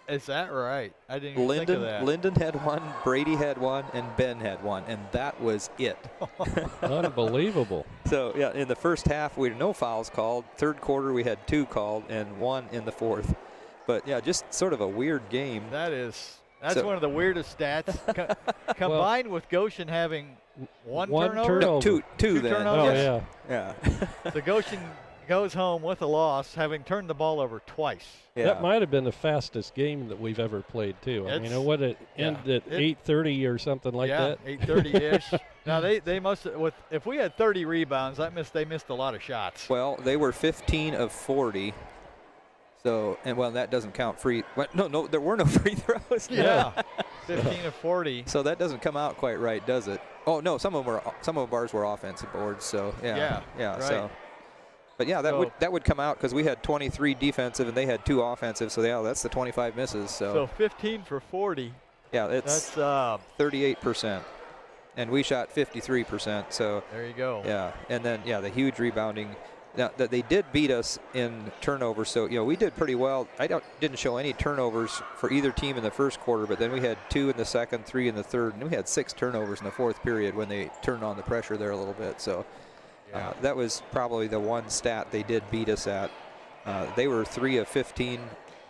Is that right? I didn't even think of that. Linden had 1, Brady had 1, and Ben had 1, and that was it. Unbelievable. So, yeah, in the first half, we had no fouls called. 3rd quarter, we had 2 called and 1 in the 4th. But, yeah, just sort of a weird game. That's one of the weirdest stats. Combined with Goshen having one turnover? No, two then. Turnovers? Oh, yeah. So Goshen goes home with a loss, having turned the ball over twice. Yeah. That might have been the fastest game that we've ever played, too. I mean, what it ended at 8:30 or something like that? Yeah, 8:30-ish. Now, they must have, if we had 30 rebounds, they missed a lot of shots. Well, they were 15 of 40. So, and well, that doesn't count free. No, there were no free throws. Yeah, 15 of 40. So that doesn't come out quite right, does it? Oh no, some of ours were offensive boards. So yeah, right. So, but yeah, that would come out because we had 23 defensive and they had 2 offensive. So yeah, that's the 25 misses. So 15 for 40. Yeah, that's 38%, and we shot 53%. So there you go. Yeah, and then the huge rebounding. Now, they did beat us in turnovers, so we did pretty well. Didn't show any turnovers for either team in the first quarter, but then we had 2 in the second, 3 in the third, and we had 6 turnovers in the 4th period when they turned on the pressure there a little bit. So that was probably the one stat they did beat us at. They were 3 of 15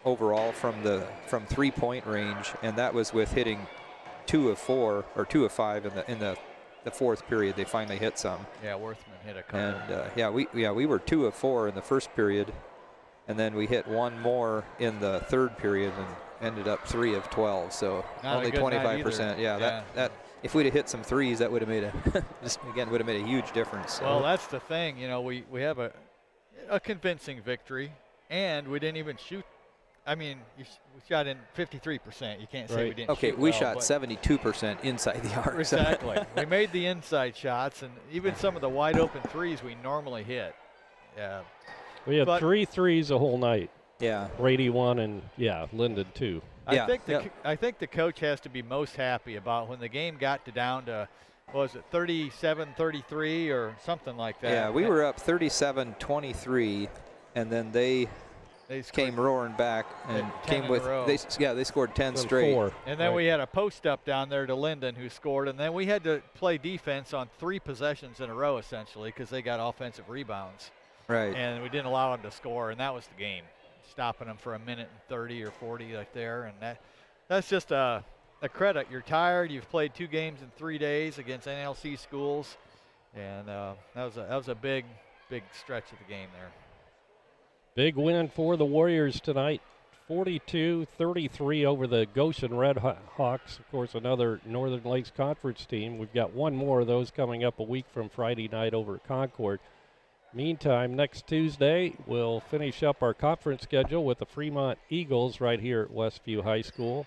overall from 3-point range, and that was with hitting 2 of 4 or 2 of 5 in the 4th period. They finally hit some. Yeah, Worthman hit a couple. And we were 2 of 4 in the first period, and then we hit 1 more in the 3rd period and ended up 3 of 12. So not only 25%. Yeah, that if we'd have hit some threes, that would have made a huge difference. So. Well, that's the thing. We have a convincing victory, and we didn't even shoot. I mean, we shot in 53%. You can't say we didn't shoot we well, shot 72% inside the arc. Exactly. We made the inside shots, and even some of the wide-open threes we normally hit. Yeah. We had 3 threes the whole night. Yeah. Brady 1 and, Linden 2. I think the coach has to be most happy about when the game got down to, what was it, 37-33 or something like that. Yeah, we were up 37-23, and then they came roaring back and came with they scored 10 straight. 4. And then we had a post up down there to Linden who scored, and then we had to play defense on 3 possessions in a row essentially because they got offensive rebounds. Right. And we didn't allow them to score, and that was the game, stopping them for a minute and 30 or 40 like there, and that's just a credit. You're tired. You've played 2 games in 3 days against NLC schools, and that was a big stretch of the game there. Big win for the Warriors tonight, 42-33 over the Goshen Red Hawks. Of course, another Northern Lakes Conference team. We've got 1 more of those coming up a week from Friday night over at Concord. Meantime, next Tuesday, we'll finish up our conference schedule with the Fremont Eagles right here at Westview High School.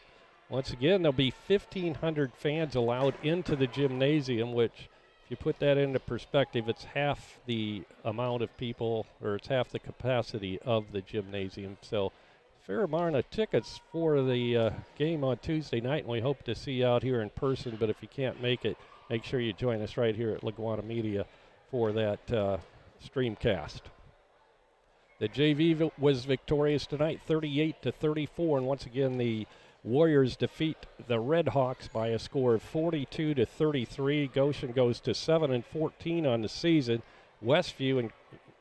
Once again, there'll be 1,500 fans allowed into the gymnasium, which, if you put that into perspective, it's half the amount of people, or it's half the capacity of the gymnasium. So, fair amount of tickets for the game on Tuesday night, and we hope to see you out here in person. But if you can't make it, make sure you join us right here at LaGwana Media for that streamcast. The JV was victorious tonight, 38-34, and once again the Warriors defeat the Red Hawks by a score of 42-33. Goshen goes to 7-14 on the season. Westview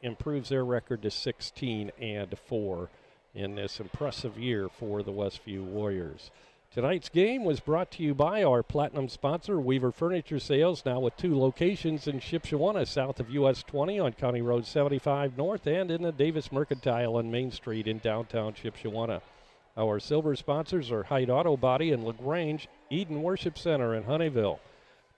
improves their record to 16-4 in this impressive year for the Westview Warriors. Tonight's game was brought to you by our platinum sponsor, Weaver Furniture Sales, now with 2 locations in Shipshewana, south of US 20 on County Road 75 North, and in the Davis Mercantile on Main Street in downtown Shipshewana. Our silver sponsors are Hyde Auto Body in LaGrange, Eden Worship Center in Honeyville,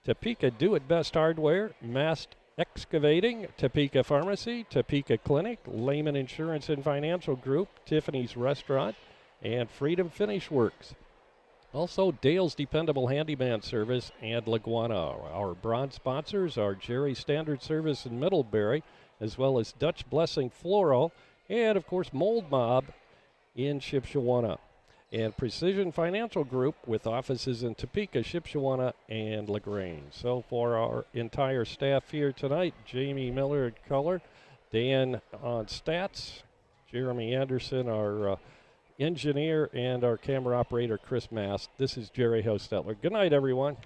Topeka Do It Best Hardware, Mast Excavating, Topeka Pharmacy, Topeka Clinic, Lehman Insurance and Financial Group, Tiffany's Restaurant, and Freedom Finish Works. Also, Dale's Dependable Handyman Service and LaGwana. Our bronze sponsors are Jerry Standard Service in Middlebury, as well as Dutch Blessing Floral, and, of course, Mold Mob in Shipshewana. And Precision Financial Group with offices in Topeka, Shipshewana, and LaGrange. So for our entire staff here tonight, Jamie Miller at color, Dan on stats, Jeremy Anderson, our engineer, and our camera operator, Chris Mast. This is Jerry Hostetler. Good night, everyone.